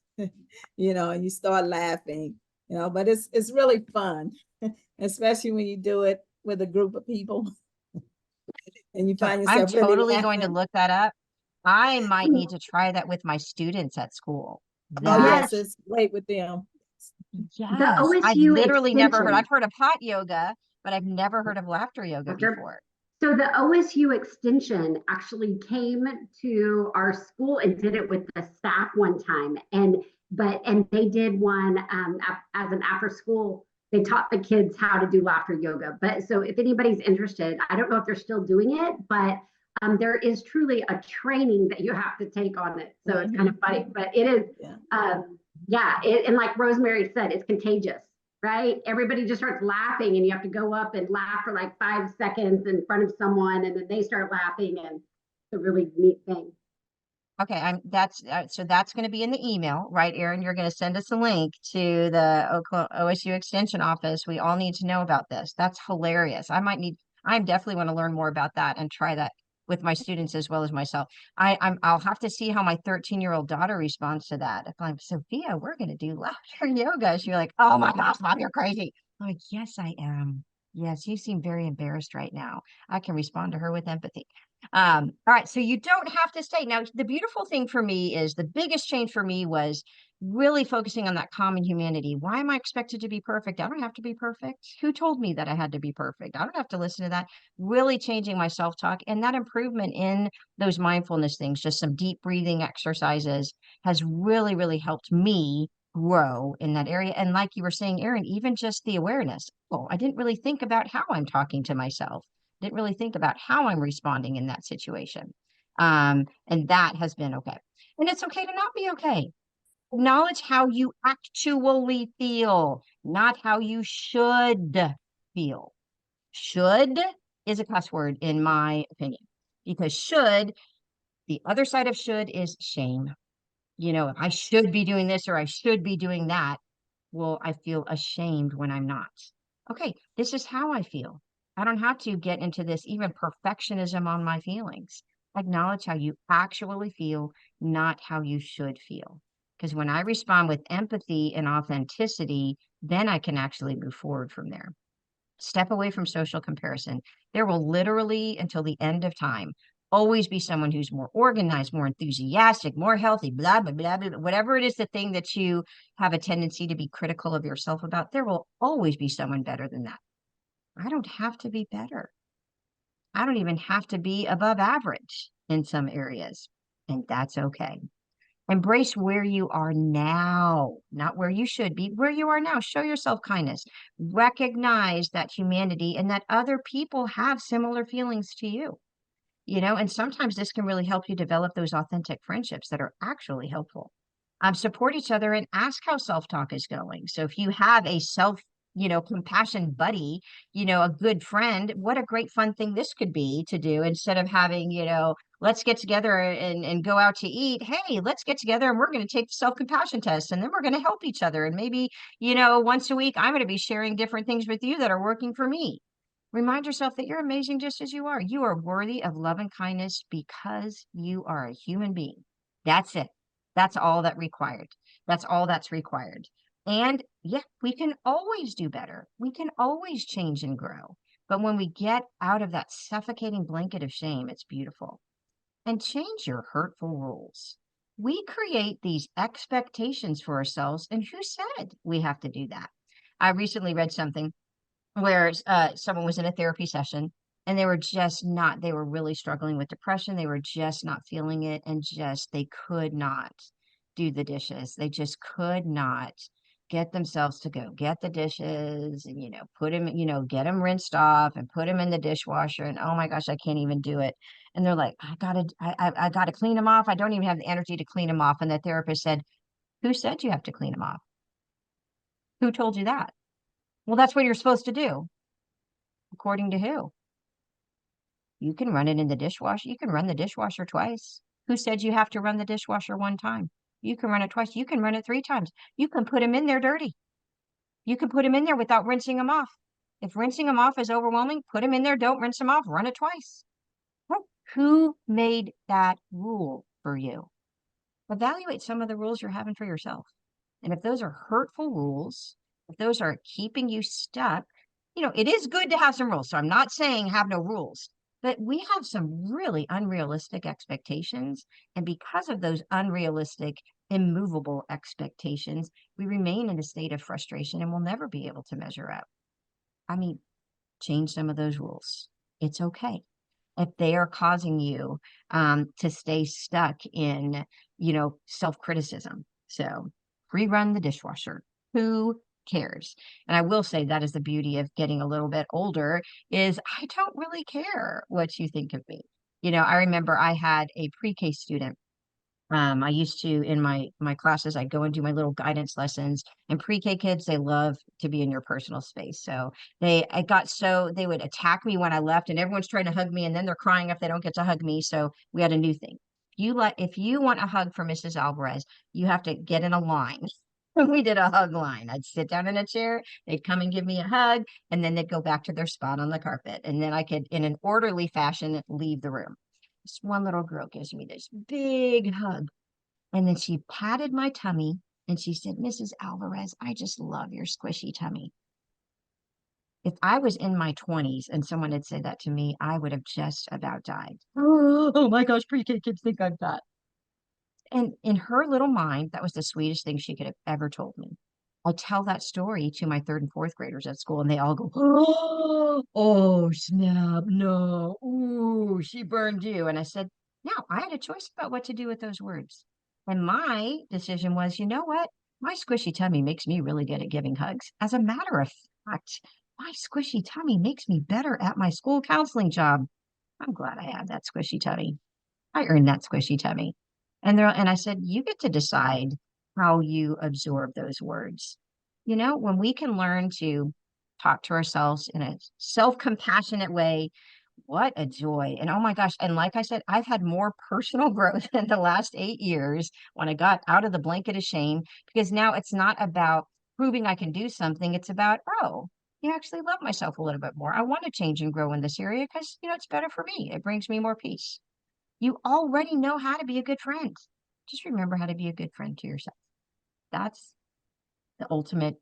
you know, and you start laughing, you know, but it's really fun, especially when you do it with a group of people and you So find I'm yourself really totally going to laughing. look that up. I might need to try that with my students at school. Oh, That, yes, it's great with them. The yes, I've OSU literally never heard. I've extension. heard of hot yoga, but I've never heard of laughter yoga After before. So the OSU extension actually came to our school and did it with the staff one time. And they did one as an after school. They taught the kids how to do laughter yoga. But so if anybody's interested, I don't know if they're still doing it, but there is truly a training that you have to take on it. So it's kind of funny, but it is, Yeah. and like Rosemary said, it's contagious, right? Everybody just starts laughing and you have to go up and laugh for like 5 seconds in front of someone and then they start laughing, and it's a really neat thing. Okay, so that's going to be in the email, right, Erin? You're going to send us a link to the OSU Extension office. We all need to know about this. That's hilarious. I definitely want to learn more about that and try that with my students as well as myself. I'll have to see how my 13-year-old daughter responds to that. If I'm Sophia, we're going to do laughter yoga. She'll be like, "Oh my gosh, Mom, you're crazy." I'm like, "Yes, I am. Yes, you seem very embarrassed right now." I can respond to her with empathy. All right, so you don't have to stay. Now, the beautiful thing for me is the biggest change for me was really focusing on that common humanity. Why am I expected to be perfect? I don't have to be perfect. Who told me that I had to be perfect? I don't have to listen to that. Really changing my self-talk and that improvement in those mindfulness things, just some deep breathing exercises, has really, really helped me grow in that area. And like you were saying, Erin, even just the awareness. Oh, I didn't really think about how I'm talking to myself, didn't really think about how I'm responding in that situation. And that has been okay. And it's okay to not be okay. Acknowledge how you actually feel, not how you should feel. Should is a cuss word, in my opinion, because should, the other side of should is shame. You know, I should be doing this or I should be doing that. Well, I feel ashamed when I'm not. Okay, this is how I feel. I don't have to get into this even perfectionism on my feelings. Acknowledge how you actually feel, not how you should feel. Because when I respond with empathy and authenticity, then I can actually move forward from there. Step away from social comparison. There will literally, until the end of time, always be someone who's more organized, more enthusiastic, more healthy, blah, blah, blah, blah, whatever it is, the thing that you have a tendency to be critical of yourself about, there will always be someone better than that. I don't have to be better. I don't even have to be above average in some areas, and that's okay. Embrace where you are now, not where you should be, where you are now. Show yourself kindness. Recognize that humanity and that other people have similar feelings to you. You know, and sometimes this can really help you develop those authentic friendships that are actually helpful. Support each other and ask how self-talk is going. So if you have a compassion buddy, a good friend, what a great fun thing this could be to do instead of having, let's get together and go out to eat. Hey, let's get together and we're going to take the self-compassion test and then we're going to help each other. And maybe, once a week, I'm going to be sharing different things with you that are working for me. Remind yourself that you're amazing just as you are. You are worthy of love and kindness because you are a human being. That's it. That's all that required. That's all that's required. And yeah, we can always do better. We can always change and grow. But when we get out of that suffocating blanket of shame, it's beautiful. And change your hurtful rules. We create these expectations for ourselves, and who said we have to do that? I recently read something where someone was in a therapy session and they were really struggling with depression. They were just not feeling it and they could not do the dishes. They just could not get themselves to go get the dishes and, put them, get them rinsed off and put them in the dishwasher. And oh my gosh, I can't even do it. And they're like, I gotta clean them off. I don't even have the energy to clean them off. And the therapist said, who said you have to clean them off? Who told you that? Well, that's what you're supposed to do. According to who? You can run it in the dishwasher. You can run the dishwasher twice. Who said you have to run the dishwasher one time? You can run it twice. You can run it 3 times. You can put them in there dirty. You can put them in there without rinsing them off. If rinsing them off is overwhelming, put them in there. Don't rinse them off. Run it twice. Who made that rule for you? Evaluate some of the rules you're having for yourself. And if those are hurtful rules, if those are keeping you stuck, it is good to have some rules. So I'm not saying have no rules, but we have some really unrealistic expectations. And because of those unrealistic, immovable expectations, we remain in a state of frustration and we'll never be able to measure up. I mean, change some of those rules. It's okay. If they are causing you to stay stuck in, self-criticism. So rerun the dishwasher. Who cares? And I will say that is the beauty of getting a little bit older is I don't really care what you think of me. I remember I had a pre-K student. I used to in my classes, I'd go and do my little guidance lessons. And pre-K kids, they love to be in your personal space. So they would attack me when I left, and everyone's trying to hug me, and then they're crying if they don't get to hug me. So we had a new thing. If you want a hug from Mrs. Alvarez, you have to get in a line. We did a hug line. I'd sit down in a chair, they'd come and give me a hug, and then they'd go back to their spot on the carpet. And then I could, in an orderly fashion, leave the room. This one little girl gives me this big hug. And then she patted my tummy and she said, Mrs. Alvarez, I just love your squishy tummy. If I was in my 20s and someone had said that to me, I would have just about died. Oh my gosh, pre-K kids think I'm fat. And in her little mind, that was the sweetest thing she could have ever told me. I tell that story to my 3rd and 4th graders at school, and they all go, oh, snap, no, ooh, she burned you. And I said, no, I had a choice about what to do with those words. And my decision was, you know what? My squishy tummy makes me really good at giving hugs. As a matter of fact, my squishy tummy makes me better at my school counseling job. I'm glad I had that squishy tummy. I earned that squishy tummy. And I said, you get to decide how you absorb those words. When we can learn to talk to ourselves in a self-compassionate way, what a joy. And oh my gosh. And like I said, I've had more personal growth in the last 8 years when I got out of the blanket of shame, because now it's not about proving I can do something. It's about, oh, you actually love myself a little bit more. I want to change and grow in this area because, it's better for me. It brings me more peace. You already know how to be a good friend. Just remember how to be a good friend to yourself. That's the ultimate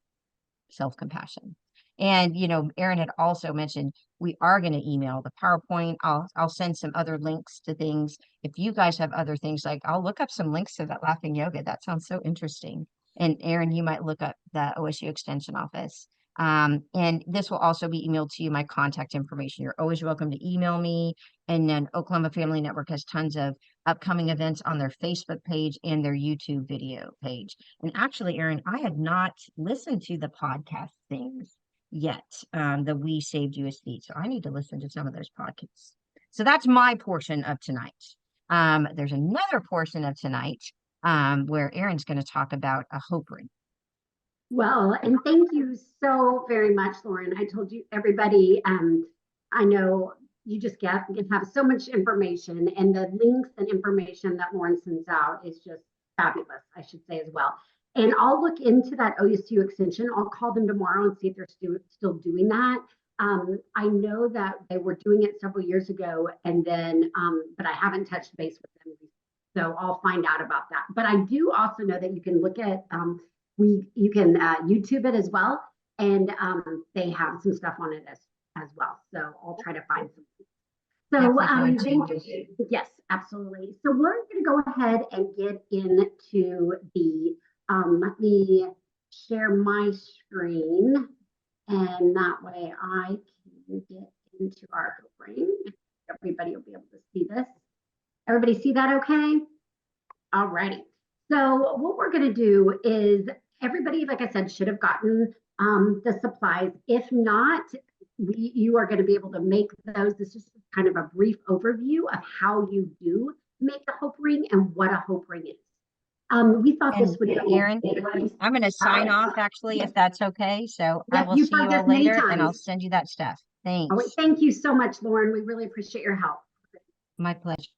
self-compassion. And, Erin had also mentioned we are going to email the PowerPoint. I'll send some other links to things. If you guys have other things, like I'll look up some links to that Laughing Yoga. That sounds so interesting. And Erin, you might look up the OSU Extension office. And this will also be emailed to you, my contact information. You're always welcome to email me. And then Oklahoma Family Network has tons of upcoming events on their Facebook page and their YouTube video page. And actually, Erin, I had not listened to the podcast things yet, the We Saved USD. So I need to listen to some of those podcasts. So that's my portion of tonight. There's another portion of tonight where Erin's going to talk about a hope ring. Well, and thank you so very much, Lauren. I told you, everybody, I know you just have so much information, and the links and information that Lauren sends out is just fabulous, I should say as well. And I'll look into that OSU extension. I'll call them tomorrow and see if they're still doing that. I know that they were doing it several years ago, and then, but I haven't touched base with them So I'll find out about that. But I do also know that you can look at you can YouTube it as well, and they have some stuff on it as well. So I'll try to find some. So yes, absolutely. So we're going to go ahead and get into the let me share my screen, and that way I can get into our brain. Everybody will be able to see this. Everybody see that okay? All righty. So what we're going to do is everybody, like I said, should have gotten the supplies. If not, you are going to be able to make those. This is kind of a brief overview of how you do make a hope ring and what a hope ring is. We thought this would be Erin, I'm going to sign off actually, if that's okay. So I Yep, will you've see you done all this many later and I'll times. send you that stuff. Thanks. All right, thank you so much, Lauren. We really appreciate your help. My pleasure.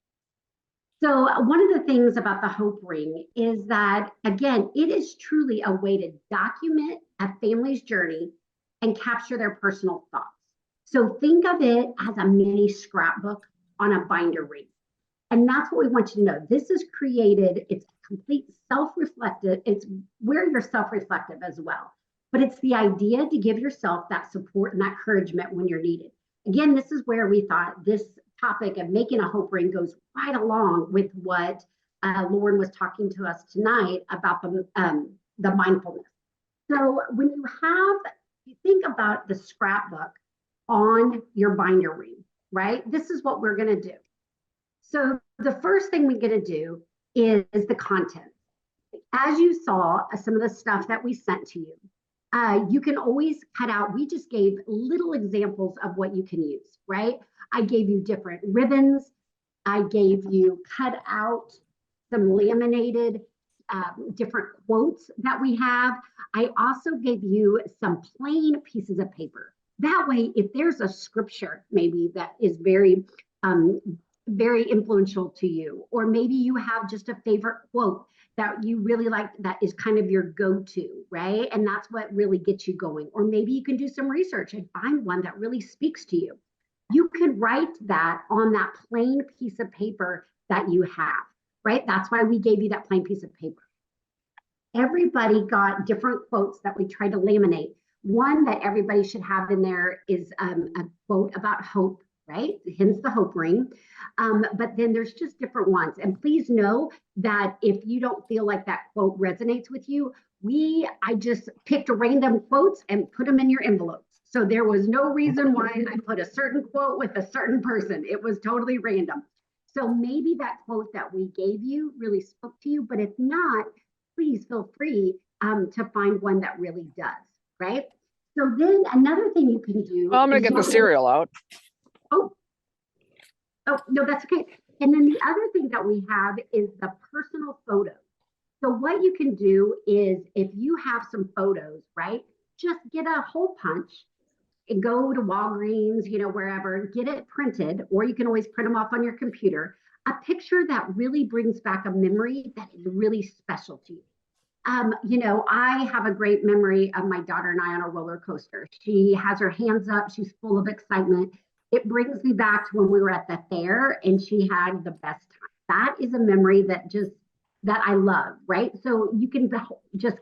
So one of the things about the Hope Ring is that, again, it is truly a way to document a family's journey and capture their personal thoughts. So think of it as a mini scrapbook on a binder ring. And that's what we want you to know. This is created, it's complete self-reflective. It's where you're self-reflective as well. But it's the idea to give yourself that support and that encouragement when you're needed. Again, this is where we thought this topic of making a hope ring goes right along with what Lauren was talking to us tonight about the mindfulness. So when you think about the scrapbook on your binder ring, right? This is what we're going to do. So the first thing we're going to do is the content. As you saw, some of the stuff that we sent to you, you can always cut out. We just gave little examples of what you can use, right? I gave you different ribbons. I gave you cut out some laminated different quotes that we have. I also gave you some plain pieces of paper. That way, if there's a scripture maybe that is very influential to you, or maybe you have just a favorite quote that you really like, that is kind of your go-to, right? And that's what really gets you going. Or maybe you can do some research and find one that really speaks to you. You could write that on that plain piece of paper that you have, right? That's why we gave you that plain piece of paper. Everybody got different quotes that we tried to laminate. One that everybody should have in there is a quote about hope, right? Hence the hope ring. But then there's just different ones. And please know that if you don't feel like that quote resonates with you, I just picked random quotes and put them in your envelopes. So there was no reason why I put a certain quote with a certain person. It was totally random. So maybe that quote that we gave you really spoke to you, but if not, please feel free to find one that really does, right? So then another thing you can do. Well, I'm going to get the cereal out. Oh, no, that's okay. And then the other thing that we have is the personal photos. So what you can do is if you have some photos, right, just get a hole punch and go to Walgreens, wherever, get it printed, or you can always print them off on your computer, a picture that really brings back a memory that is really special to you. I have a great memory of my daughter and I on a roller coaster. She has her hands up. She's full of excitement. It brings me back to when we were at the fair and she had the best time. That is a memory that I love, right? So you can just,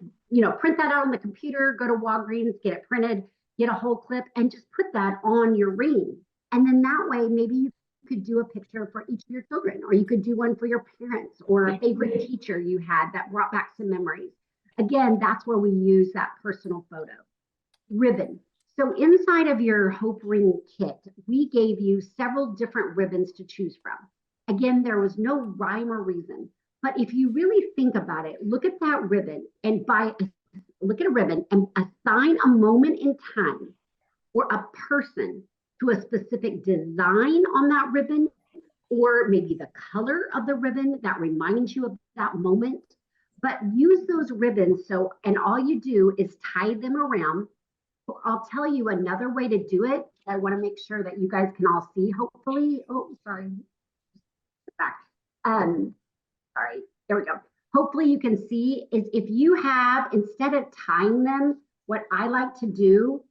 print that out on the computer, go to Walgreens, get it printed, get a whole clip and just put that on your ring. And then that way, maybe you could do a picture for each of your children, or you could do one for your parents or a favorite teacher you had that brought back some memories. Again, that's where we use that personal photo. Ribbon. So inside of your Hope Ring kit, we gave you several different ribbons to choose from. Again, there was no rhyme or reason, but if you really think about it, look at that ribbon and look at a ribbon and assign a moment in time or a person to a specific design on that ribbon, or maybe the color of the ribbon that reminds you of that moment. But use those ribbons and all you do is tie them around. I'll tell you another way to do it. I want to make sure that you guys can all see, hopefully. Oh, sorry. Back. Sorry, there we go. Hopefully you can see is if you have, instead of tying them, what I like to do,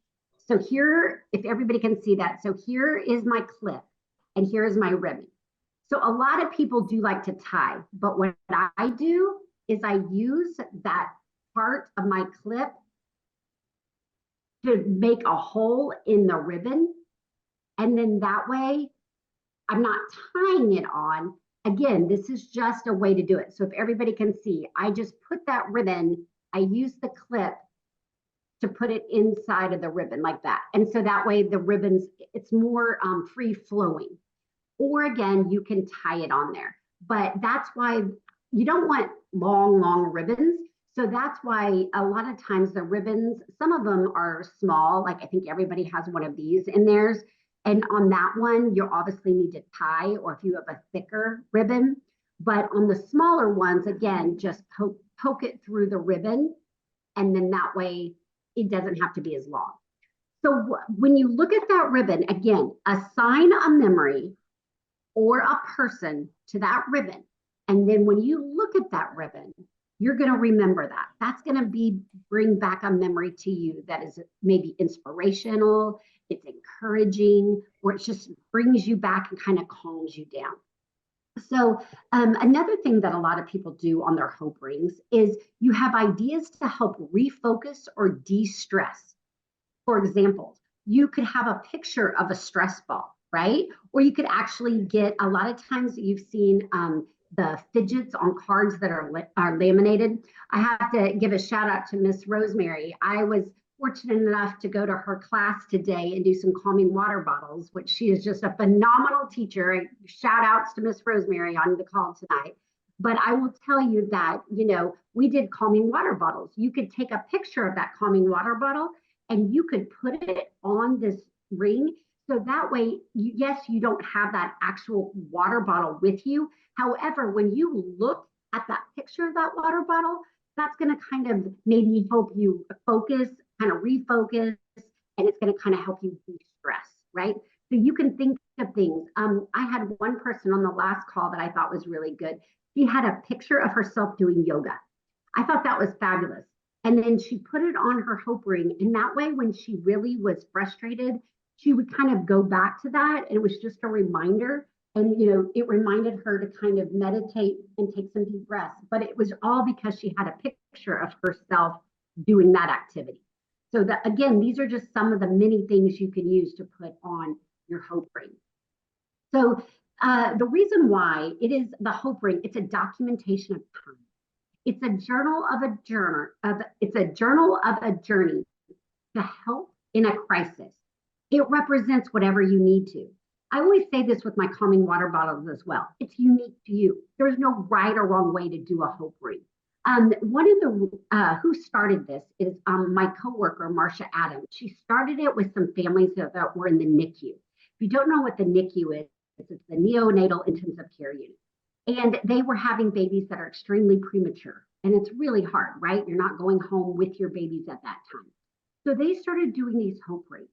so here, if everybody can see that, so here is my clip and here is my ribbon. So a lot of people do like to tie, but what I do is I use that part of my clip to make a hole in the ribbon. And then that way I'm not tying it on. Again, this is just a way to do it. So if everybody can see, I just put that ribbon, I use the clip to put it inside of the ribbon like that. And so that way the ribbons, it's more free flowing. Or again, you can tie it on there. But that's why you don't want long ribbons. So that's why a lot of times the ribbons, some of them are small, like I think everybody has one of these in theirs. And on that one, you'll obviously need to tie, or if you have a thicker ribbon. But on the smaller ones, again, just poke it through the ribbon. And then that way it doesn't have to be as long. So when you look at that ribbon, again, assign a memory or a person to that ribbon. And then when you look at that ribbon, you're going to remember that. That's going to bring back a memory to you that is maybe inspirational, it's encouraging, or it just brings you back and kind of calms you down. So another thing that a lot of people do on their hope rings is you have ideas to help refocus or de-stress. For example, you could have a picture of a stress ball, right? Or you could actually get, a lot of times you've seen the fidgets on cards that are laminated. I have to give a shout out to Miss Rosemary. I was fortunate enough to go to her class today and do some calming water bottles, which she is just a phenomenal teacher. Shout outs to Miss Rosemary on the call tonight. But I will tell you that, you know, we did calming water bottles. You could take a picture of that calming water bottle and you could put it on this ring. So that way, yes, you don't have that actual water bottle with you. However, when you look at that picture of that water bottle, that's going to kind of maybe help you focus, kind of refocus, and it's going to kind of help you de-stress, right? So you can think of things. I had one person on the last call that I thought was really good. She had a picture of herself doing yoga. I thought that was fabulous. And then she put it on her hope ring. And that way, when she really was frustrated, she would kind of go back to that. And it was just a reminder. And, you know, it reminded her to kind of meditate and take some deep breaths. But it was all because she had a picture of herself doing that activity. So that, again, these are just some of the many things you can use to put on your hope ring. So the reason why it is the hope ring, it's a documentation of time. It's a journal of a journey to help in a crisis. It represents whatever you need to. I always say this with my calming water bottles as well. It's unique to you. There's no right or wrong way to do a hope ring. One of the who started this is my coworker, Marsha Adams. She started it with some families that were in the NICU. If you don't know what the NICU is, it's the neonatal intensive care unit. And they were having babies that are extremely premature. And it's really hard, right? You're not going home with your babies at that time. So they started doing these hope rings.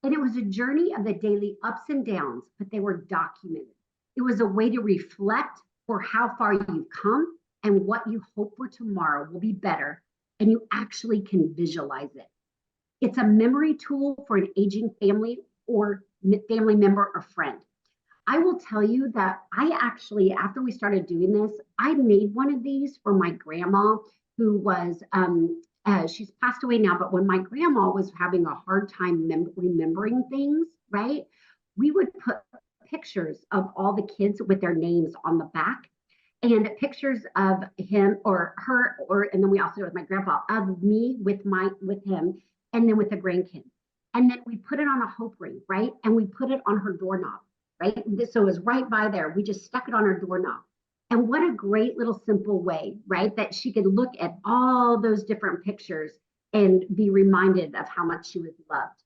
And it was a journey of the daily ups and downs, but they were documented. It was a way to reflect for how far you've come and what you hope for tomorrow will be better. And you actually can visualize it. It's a memory tool for an aging family or family member or friend. I will tell you that I actually, after we started doing this, I made one of these for my grandma who was, she's passed away now, but when my grandma was having a hard time remembering things, right? We would put pictures of all the kids with their names on the back and pictures of him or her, and then we also with my grandpa, of me with him, and then with the grandkids. And then we put it on a hope ring, right? And we put it on her doorknob. Right? So it was right by there. We just stuck it on her doorknob. And what a great little simple way, right? That she could look at all those different pictures and be reminded of how much she was loved.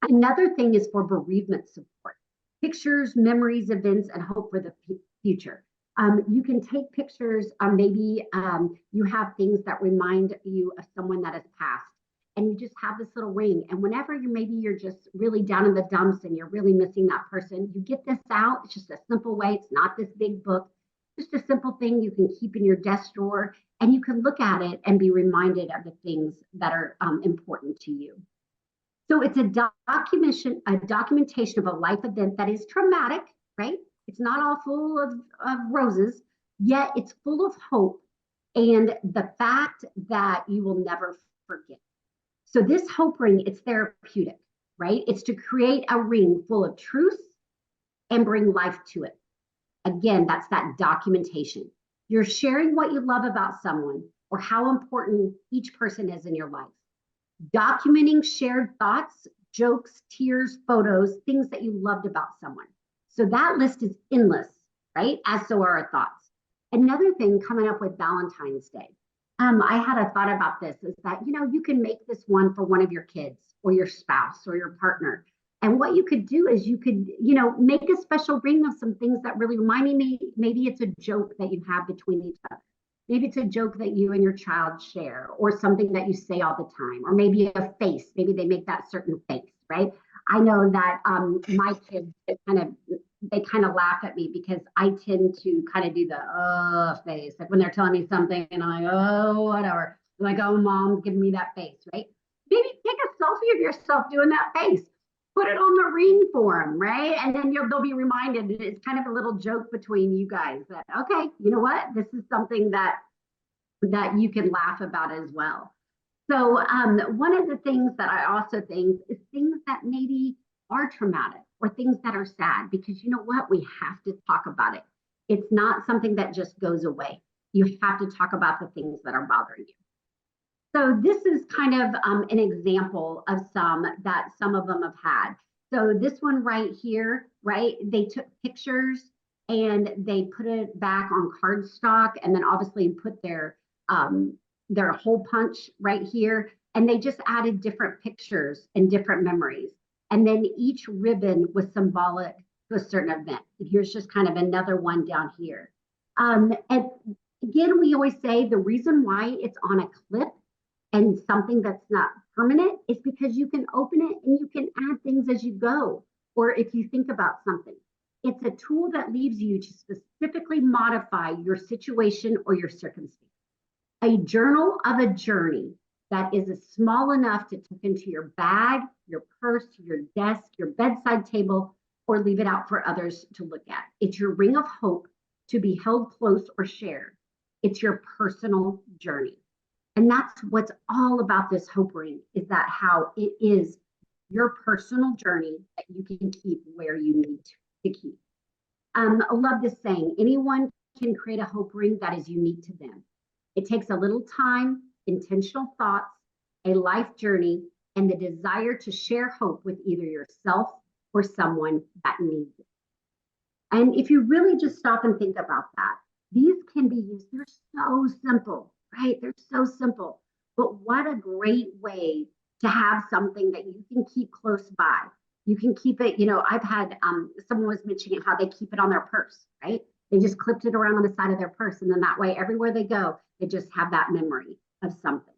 Another thing is for bereavement support. Pictures, memories, events, and hope for the future. You can take pictures, maybe you have things that remind you of someone that has passed. And you just have this little ring. And whenever you're just really down in the dumps and you're really missing that person, you get this out. It's just a simple way. It's not this big book, just a simple thing you can keep in your desk drawer, and you can look at it and be reminded of the things that are important to you. So it's a documentation of a life event that is traumatic, right? It's not all full of roses, yet it's full of hope and the fact that you will never forget. So this hope ring, it's therapeutic, right? It's to create a ring full of truth and bring life to it. Again, that's that documentation. You're sharing what you love about someone or how important each person is in your life. Documenting shared thoughts, jokes, tears, photos, things that you loved about someone. So that list is endless, right? As so are our thoughts. Another thing coming up with Valentine's Day. I had a thought about this is that, you can make this one for one of your kids or your spouse or your partner. And what you could do is you could, make a special ring of some things that really remind me. Maybe it's a joke that you have between each other. Maybe it's a joke that you and your child share, or something that you say all the time, or maybe a face. Maybe they make that certain face, right? I know that my kids they kind of laugh at me because I tend to kind of do the face, like when they're telling me something, and I'm like, oh, whatever. I'm like, oh, mom, give me that face, right? Maybe take a selfie of yourself doing that face. Put it on the ring for them, right? And then they'll be reminded. It's kind of a little joke between you guys that, okay, you know what? This is something that you can laugh about as well. So one of the things that I also think is things that maybe are traumatic or things that are sad, because you know what? We have to talk about it. It's not something that just goes away. You have to talk about the things that are bothering you. So this is kind of an example of some of them have had. So this one right here, right? They took pictures and they put it back on cardstock, and then obviously put their hole punch right here. And they just added different pictures and different memories. And then each ribbon was symbolic to a certain event. And here's just kind of another one down here. And again, we always say the reason why it's on a clip and something that's not permanent is because you can open it and you can add things as you go. Or if you think about something, it's a tool that leaves you to specifically modify your situation or your circumstance. A journal of a journey that is small enough to tuck into your bag, your purse, your desk, your bedside table, or leave it out for others to look at. It's your ring of hope to be held close or shared. It's your personal journey. And that's what's all about this hope ring, is that how it is your personal journey that you can keep where you need to keep. I love this saying, anyone can create a hope ring that is unique to them. It takes a little time, intentional thoughts, a life journey, and the desire to share hope with either yourself or someone that needs it. And if you really just stop and think about that, these can be used, they're so simple, right? They're so simple, but what a great way to have something that you can keep close by. You can keep it, I've had, someone was mentioning how they keep it on their purse, right? They just clipped it around on the side of their purse. And then that way, everywhere they go, they just have that memory of something.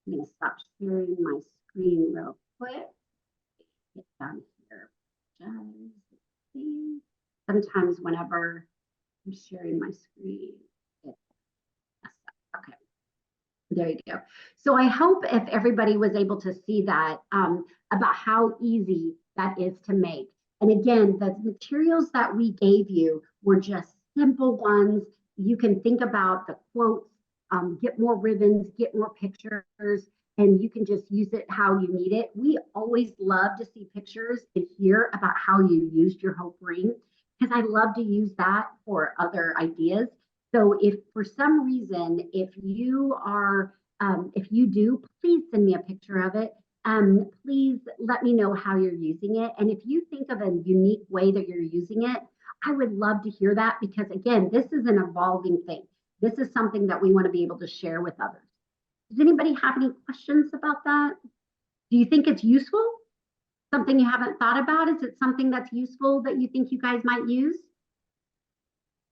I'm going to stop sharing my screen real quick. Get down here. Sometimes whenever I'm sharing my screen, okay. There you go. So I hope if everybody was able to see that, about how easy that is to make. And again, the materials that we gave you were just simple ones. You can think about the quotes, get more ribbons, get more pictures, and you can just use it how you need it. We always love to see pictures and hear about how you used your hope ring, because I love to use that for other ideas. So if for some reason, if you do, please send me a picture of it. Please let me know how you're using it. And if you think of a unique way that you're using it, I would love to hear that, because again, this is an evolving thing. This is something that we want to be able to share with others. Does anybody have any questions about that? Do you think it's useful? Something you haven't thought about? Is it something that's useful that you think you guys might use?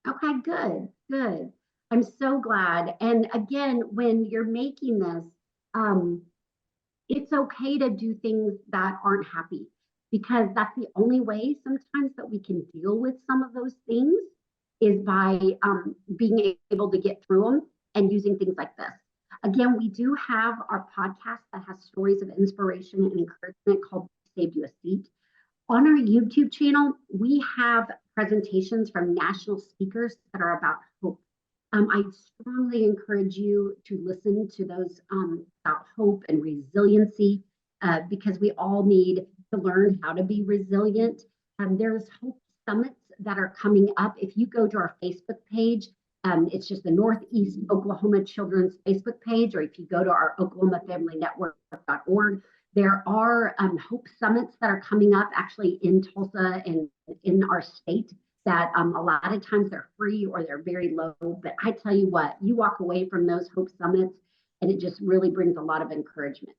Okay, good, good. I'm so glad. And again, when you're making this, it's okay to do things that aren't happy, because that's the only way sometimes that we can deal with some of those things, is by being able to get through them and using things like this. Again, we do have our podcast that has stories of inspiration and encouragement called Saved You a Seat. On our YouTube channel, we have presentations from national speakers that are about hope. I strongly encourage you to listen to those about hope and resiliency, because we all need to learn how to be resilient. And there's hope summits that are coming up. If you go to our Facebook page, it's just the Northeast Oklahoma Children's Facebook page, or if you go to our oklahomafamilynetwork.org, there are hope summits that are coming up actually in Tulsa and in our state that a lot of times they're free or they're very low. But I tell you what, you walk away from those hope summits and it just really brings a lot of encouragement.